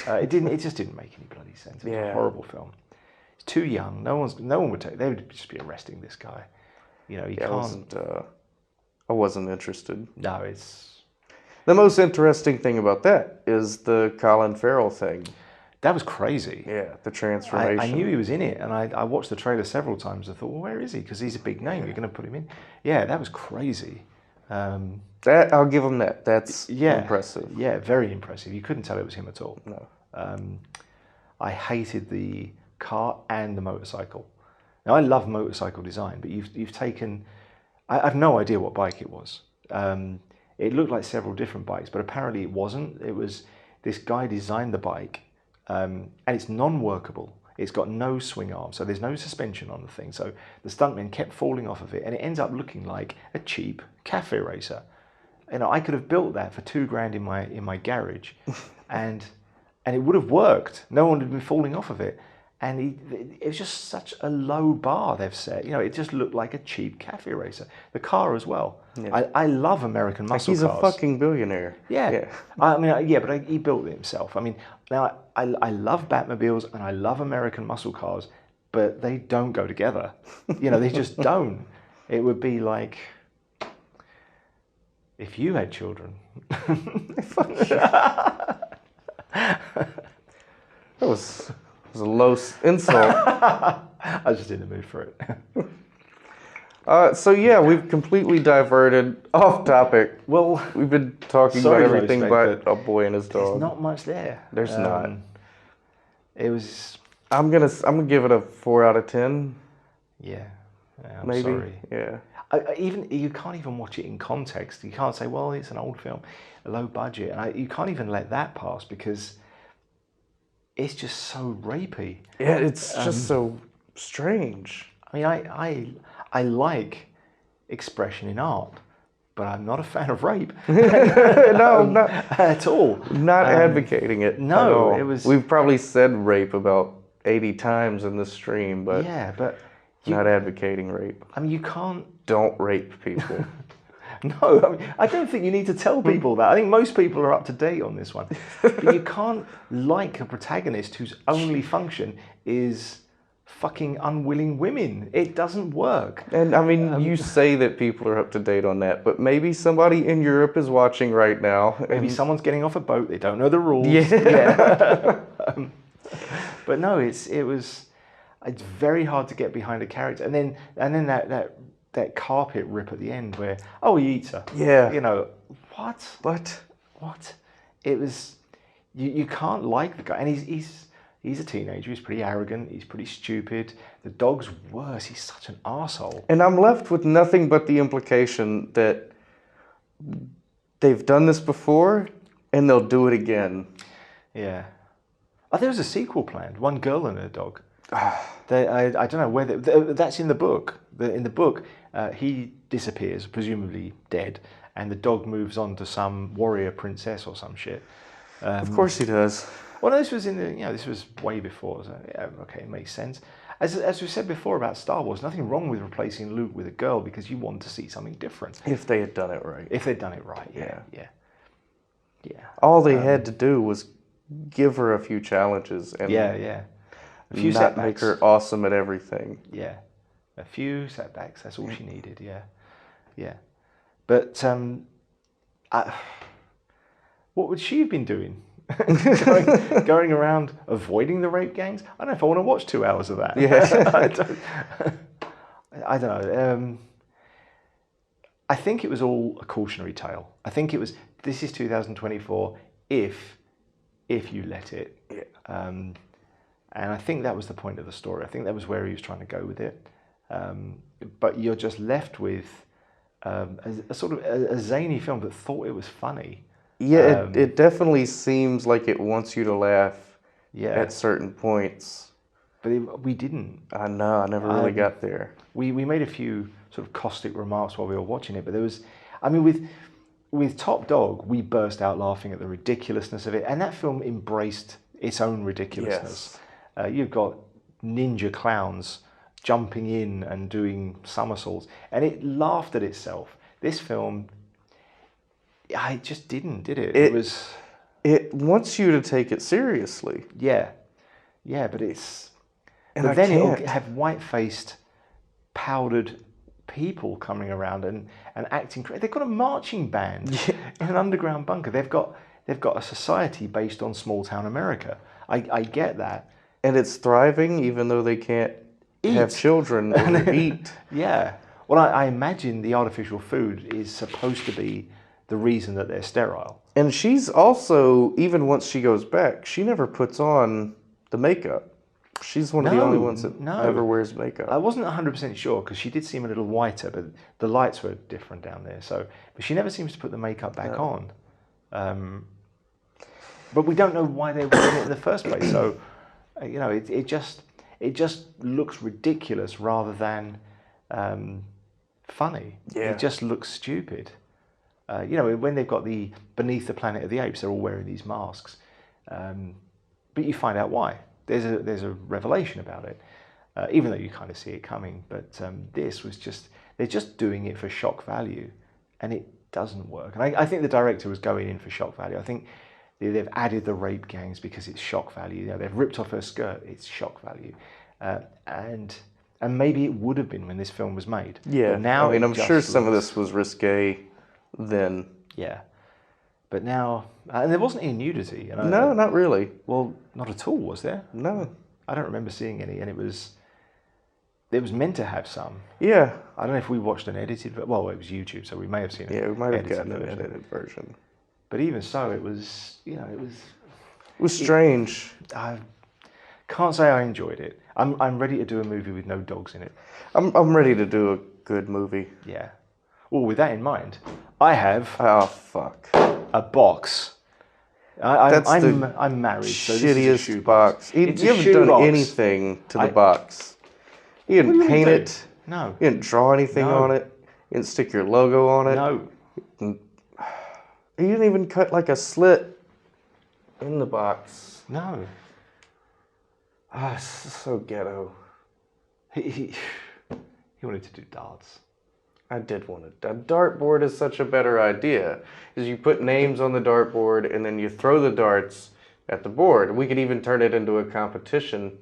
It just didn't make any bloody sense. It was a horrible film. He's too young. No one would take. They would just be arresting this guy. He can't. I wasn't interested. No, it's. The most interesting thing about that is the Colin Farrell thing. That was crazy. Yeah, the transformation. I knew he was in it, and I watched the trailer several times. I thought, well, where is he? Because he's a big name. You're going to put him in. Yeah, that was crazy. That I'll give him that. That's impressive. Yeah, very impressive. You couldn't tell it was him at all. No. I hated the car and the motorcycle. Now, I love motorcycle design, but you've taken... I have no idea what bike it was. It looked like several different bikes, but apparently it wasn't. It was... This guy designed the bike, and it's non-workable. It's got no swing arm, so there's no suspension on the thing. So the stuntmen kept falling off of it, and it ends up looking like a cheap cafe racer. I could have built that for $2,000 in my garage, and it would have worked. No one would have been falling off of it. And it was just such a low bar they've set. It just looked like a cheap cafe racer. The car as well. Yeah. I love American muscle cars. He's a fucking billionaire. Yeah. I mean, but he built it himself. I mean, now I love Batmobiles and I love American muscle cars, but they don't go together. They just don't. It would be like if you had children. That was a low insult. I was just in the mood for it. So yeah, we've completely diverted off topic. Well, we've been talking about everything but a boy and his dog. There's not much there. There's not. It was. I'm gonna give it a 4 out of 10. Yeah. I'm maybe. Sorry. Yeah. even you can't even watch it in context. You can't say, well, it's an old film, a low budget, and you can't even let that pass because it's just so rapey. Yeah, it's just so strange. I mean, I like expression in art, but I'm not a fan of rape. No, not at all. Not advocating it. No, at all. it was. We've probably said rape about 80 times in this stream, but Yeah, but not advocating rape. I mean, you can't. Don't rape people. No, I mean, I don't think you need to tell people that. I think most people are up to date on this one. But you can't like a protagonist whose only function is fucking unwilling women. It doesn't work. And I mean, you say that people are up to date on that, but maybe somebody in Europe is watching right now. Maybe someone's getting off a boat. They don't know the rules. Yeah. But no, it's very hard to get behind a character, and then that carpet rip at the end where he eats her. Yeah. You know what? What? It was you can't like the guy, and he's a teenager. He's pretty arrogant. He's pretty stupid. The dog's worse. He's such an arsehole. And I'm left with nothing but the implication that they've done this before and they'll do it again. Yeah. There was a sequel planned. One Girl and Her Dog. I don't know whether that's in the book. In the book, he disappears, presumably dead, and the dog moves on to some warrior princess or some shit. Of course he does. Well, no, this was this was way before. So yeah, okay, it makes sense. As we said before about Star Wars, nothing wrong with replacing Luke with a girl because you want to see something different. If they had done it right. If they'd done it right, yeah. All they had to do was give her a few challenges and a few not setbacks. make her awesome at everything. Yeah, a few setbacks. That's all she needed. Yeah. But what would she have been doing? going around avoiding the rape gangs? I don't know if I want to watch 2 hours of that. Yeah. I don't know. I think it was all a cautionary tale. I think it was, this is 2024 if you let it. Yeah. And I think that was the point of the story. I think that was where he was trying to go with it. But you're just left with a sort of a zany film that thought it was funny. Yeah, it definitely seems like it wants you to laugh at certain points. But we didn't. I know, I never really got there. We made a few sort of caustic remarks while we were watching it, but there was, I mean, with Top Dog, we burst out laughing at the ridiculousness of it, and that film embraced its own ridiculousness. Yes. You've got ninja clowns jumping in and doing somersaults, and it laughed at itself. This film, it just didn't, did it? It wants you to take it seriously. Yeah, but it's... And but then can't. It'll have white-faced, powdered people coming around and acting. They've got a marching band in an underground bunker. They've got a society based on small-town America. I get that. And it's thriving even though they can't have children or eat. Yeah. Well, I imagine the artificial food is supposed to be the reason that they're sterile. And she's also, even once she goes back, she never puts on the makeup. She's one of the only ones that ever wears makeup. I wasn't 100% sure because she did seem a little whiter, but the lights were different down there. But she never seems to put the makeup back on. But we don't know why they were in it in the first place. So, it just looks ridiculous rather than funny. Yeah. It just looks stupid. When they've got the Beneath the Planet of the Apes, they're all wearing these masks. But you find out why. There's a revelation about it, even though you kind of see it coming. But this was they're just doing it for shock value, and it doesn't work. And I think the director was going in for shock value. I think they've added the rape gangs because it's shock value. They've ripped off her skirt, it's shock value. And maybe it would have been when this film was made. Yeah, but now I'm sure some of this was risque then. Yeah. But now, and there wasn't any nudity. No, not really. Well, not at all, was there? No. I don't remember seeing any, and it was meant to have some. Yeah. I don't know if we watched an edited, well, it was YouTube, so we may have seen it. Yeah, we might have gotten an edited version. But even so, it was, It was strange. I can't say I enjoyed it. I'm ready to do a movie with no dogs in it. I'm ready to do good movie. Yeah. Well, with that in mind, I have Oh, fuck. a box. I'm married, so this is a Shittiest shoe box. You It's a haven't shoe done box. anything to the box. You What do didn't you mean paint do? it. No. You didn't draw anything No. on it. You didn't stick your logo on it. No. You didn't even cut like a slit in the box. No. Ah, so ghetto. He wanted to do darts. I did want it. A dartboard is such a better idea. Is you put names on the dartboard and then you throw the darts at the board. We could even turn it into a competition.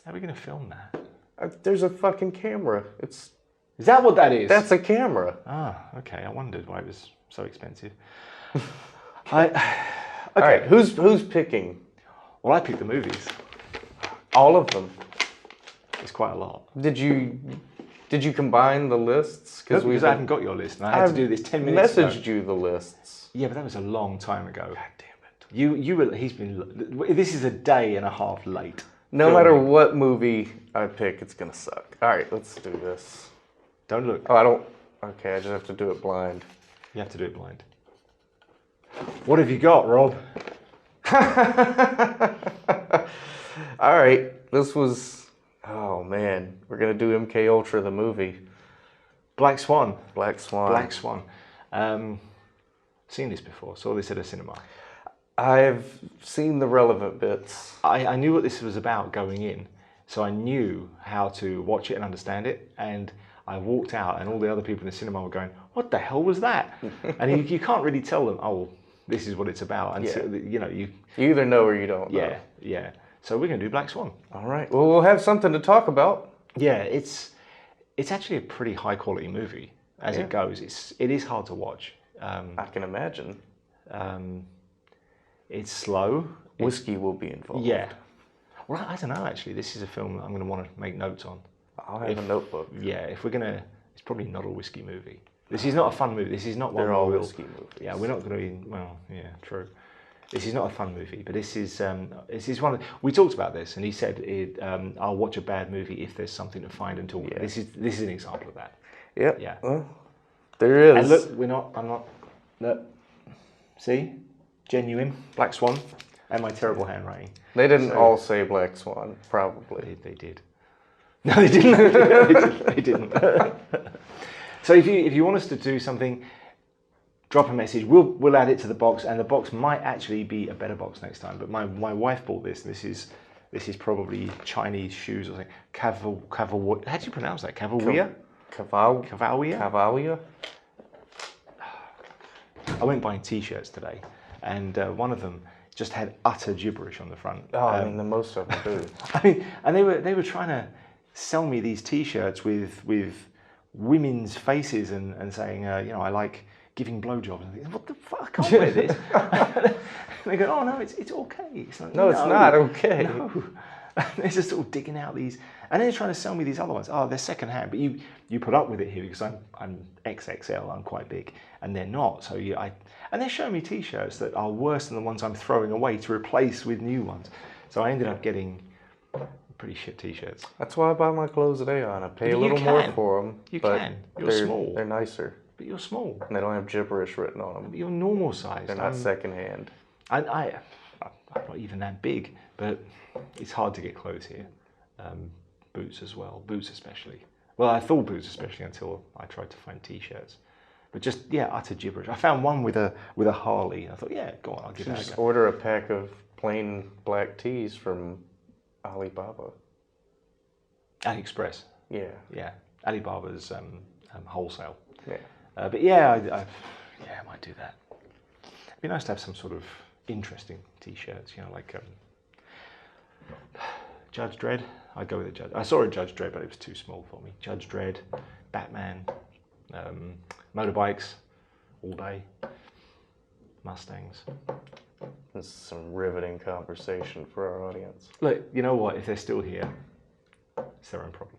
How are we going to film that? There's a fucking camera. Is that what that is? That's a camera. Ah, okay. I wondered why it was so expensive. All right, who's picking? Well, I picked the movies. All of them. It's quite a lot. Did you combine the lists? Because I haven't got your list, and I had to do this 10 minutes messaged ago. you the lists. Yeah, but that was a long time ago. God damn it. You were. He's been. This is a day and a half late. No matter what movie I pick, it's gonna suck. All right, let's do this. Don't look. Oh, I don't. Okay, I just have to do it blind. You have to do it blind. What have you got, Rob? All right, this was. Oh man, we're gonna do MK Ultra the movie. Black Swan. Black Swan. Black Swan. Seen this before. Saw this at a cinema. I've seen the relevant bits. I knew what this was about going in, so I knew how to watch it and understand it. And I walked out, and all the other people in the cinema were going, "What the hell was that?" And you can't really tell them, "Oh, this is what it's about." And so, you either know or you don't know. Yeah. So we're going to do Black Swan. All right. Well, we'll have something to talk about. Yeah, it's actually a pretty high quality movie as it goes. It is hard to watch. I can imagine. It's slow. Whiskey will be involved. Yeah. Well, I don't know, actually. This is a film that I'm going to want to make notes on. I'll have a notebook. Yeah, if we're going to... It's probably not a whiskey movie. This is not a fun movie. This is not one They're where all we'll... whiskey movies. Yeah, we're not going to be... Well, yeah, true. This is not a fun movie, but this is one of... We talked about this, and he said, I'll watch a bad movie if there's something to find and talk about. This is an example of that. Yep. Yeah. Well, there is. And look, I'm not... Look. See? Genuine. Black Swan. And my terrible handwriting. They didn't all say Black Swan, probably. They did. No, they didn't. They didn't. So if you want us to do something, drop a message. We'll add it to the box, and the box might actually be a better box next time. But my wife bought this. This is probably Chinese shoes or something. How do you pronounce that? Cavalier? Cavalier? I went buying T-shirts today, and one of them just had utter gibberish on the front. Oh, I mean, the most of them do. I mean, and they were trying to sell me these T-shirts with women's faces and saying, I like giving blowjobs. And I think, what the fuck? I can't wear this. And they go, oh no, it's okay. It's like, no, it's not okay. No. They're just sort of digging out these, and then they're trying to sell me these other ones. Oh, they're second hand, but you put up with it here because I'm XXL. I'm quite big, and they're not. So and they're showing me T-shirts that are worse than the ones I'm throwing away to replace with new ones. So I ended up getting pretty shit T-shirts. That's why I buy my clothes at Aeon. I pay a little more for them. You can. You're small. They're nicer. But you're small. And they don't have gibberish written on them. But you're normal sized. They're not second hand. I'm not even that big, but it's hard to get clothes here. Boots as well. Boots especially. Well, I thought boots especially until I tried to find T-shirts. But just, utter gibberish. I found one with a Harley. I thought, yeah, go on, I'll give that a go. Just order a pack of plain black tees from Alibaba. AliExpress. Yeah. Yeah. Alibaba's wholesale. Yeah. But I might do that. It'd be nice to have some sort of interesting T-shirts, like Judge Dredd. I'd go with a Judge. I saw a Judge Dredd, but it was too small for me. Judge Dredd, Batman, motorbikes, all day, Mustangs. This is some riveting conversation for our audience. Look, you know what? If they're still here, it's their own problem.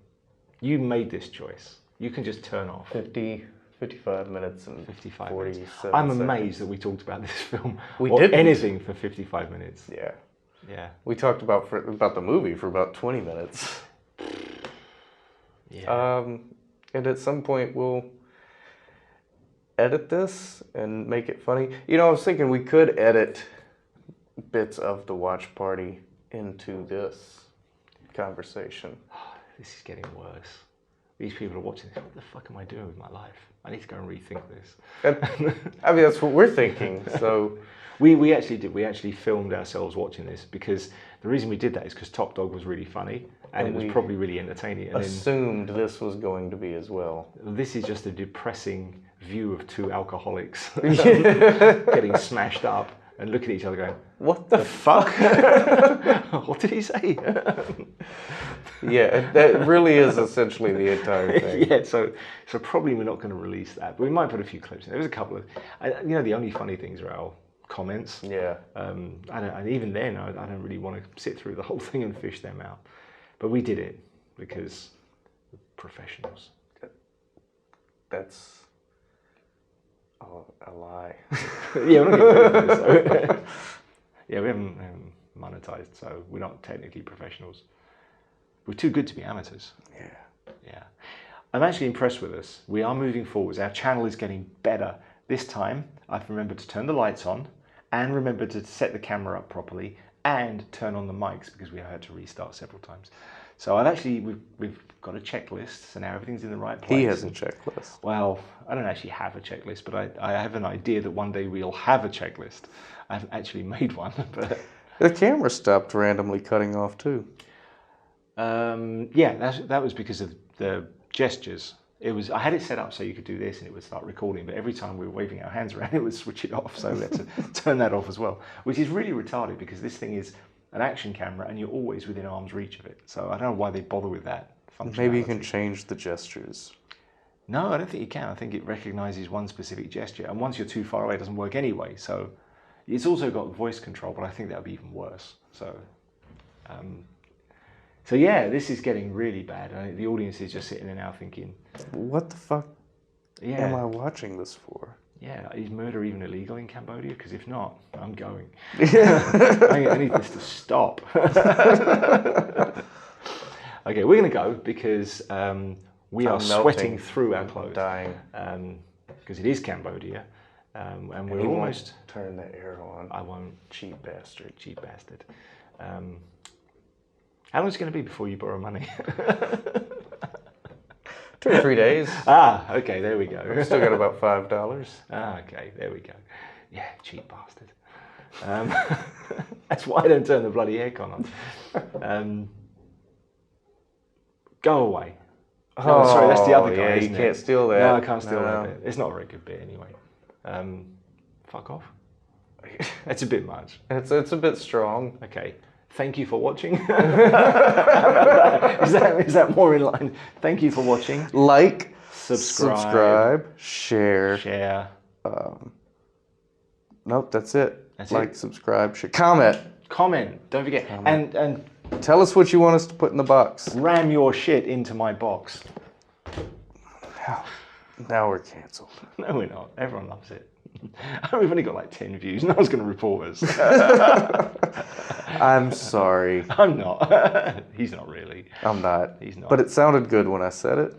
You made this choice. You can just turn off. 55 minutes and 55 47 minutes. I'm seconds. amazed that we talked about this film We or didn't. anything for 55 minutes. Yeah. Yeah. We talked about the movie for about 20 minutes. Yeah. And at some point we'll edit this and make it funny. You know, I was thinking we could edit bits of the watch party into this conversation. This is getting worse. These people are watching this. What the fuck am I doing with my life? I need to go and rethink this. I mean, that's what we're thinking. So we actually did. We actually filmed ourselves watching this because the reason we did that is because Top Dog was really funny and it was probably really entertaining. And assumed this was going to be as well. This is just a depressing view of two alcoholics getting smashed up and looking at each other going, what the fuck? What did he say? Yeah, that really is essentially the entire thing. Yeah, so probably we're not going to release that, but we might put a few clips in. There was a couple of, you know, the only funny things are our comments. Yeah. And even then, I don't really want to sit through the whole thing and fish them out. But we did it because we're professionals. That's a lie. Yeah, we're not going to do this. So. Yeah, we haven't monetized, so we're not technically professionals. We're too good to be amateurs. Yeah. I'm actually impressed with us. We are moving forwards. Our channel is getting better. This time, I've remembered to turn the lights on and remembered to set the camera up properly and turn on the mics because we had to restart several times. So we've got a checklist, so now everything's in the right place. He has a checklist. Well, I don't actually have a checklist, but I have an idea that one day we'll have a checklist. I haven't actually made one, but... The camera stopped randomly cutting off too. Yeah, that was because of the gestures. I had it set up so you could do this and it would start recording, but every time we were waving our hands around, it would switch it off, so we had to turn that off as well, which is really retarded because this thing is an action camera and you're always within arm's reach of it. So I don't know why they bother with that functionality. Maybe you can change the gestures. No, I don't think you can. I think it recognizes one specific gesture, and once you're too far away, it doesn't work anyway. So it's also got voice control, but I think that would be even worse. So yeah, this is getting really bad. I think the audience is just sitting there now thinking, what the fuck am I watching this for? Yeah, is murder even illegal in Cambodia? Because if not, I'm going. I need this to stop. Okay, we're going to go because we are sweating through our clothes. Dying. Because it is Cambodia. And we're almost... Turn the air on. I won't. Cheap bastard. Cheap bastard. How long is it going to be before you borrow money? 2 or 3 days. Ah, okay, there we go. I've still got about $5. Ah, okay, there we go. Yeah, cheap bastard. That's why I don't turn the bloody aircon on. Go away. No, sorry, that's the other guy. Yeah, you can't steal that. No, I can't steal that bit. It's not a very good bit anyway. Fuck off. It's a bit much. It's a bit strong. Okay. Thank you for watching. Is that more in line? Thank you for watching. Like, subscribe, share. Nope, that's it. Like, subscribe, share. Comment. Don't forget. Comment. And tell us what you want us to put in the box. Ram your shit into my box. Now we're cancelled. No, we're not. Everyone loves it. We've only got like 10 views. No one's going to report us. I'm sorry. I'm not. He's not really. I'm not. He's not. But it sounded good when I said it.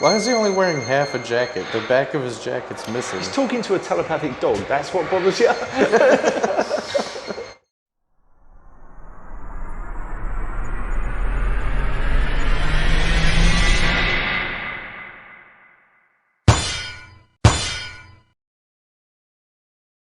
Why is he only wearing half a jacket? The back of his jacket's missing. He's talking to a telepathic dog. That's what bothers you?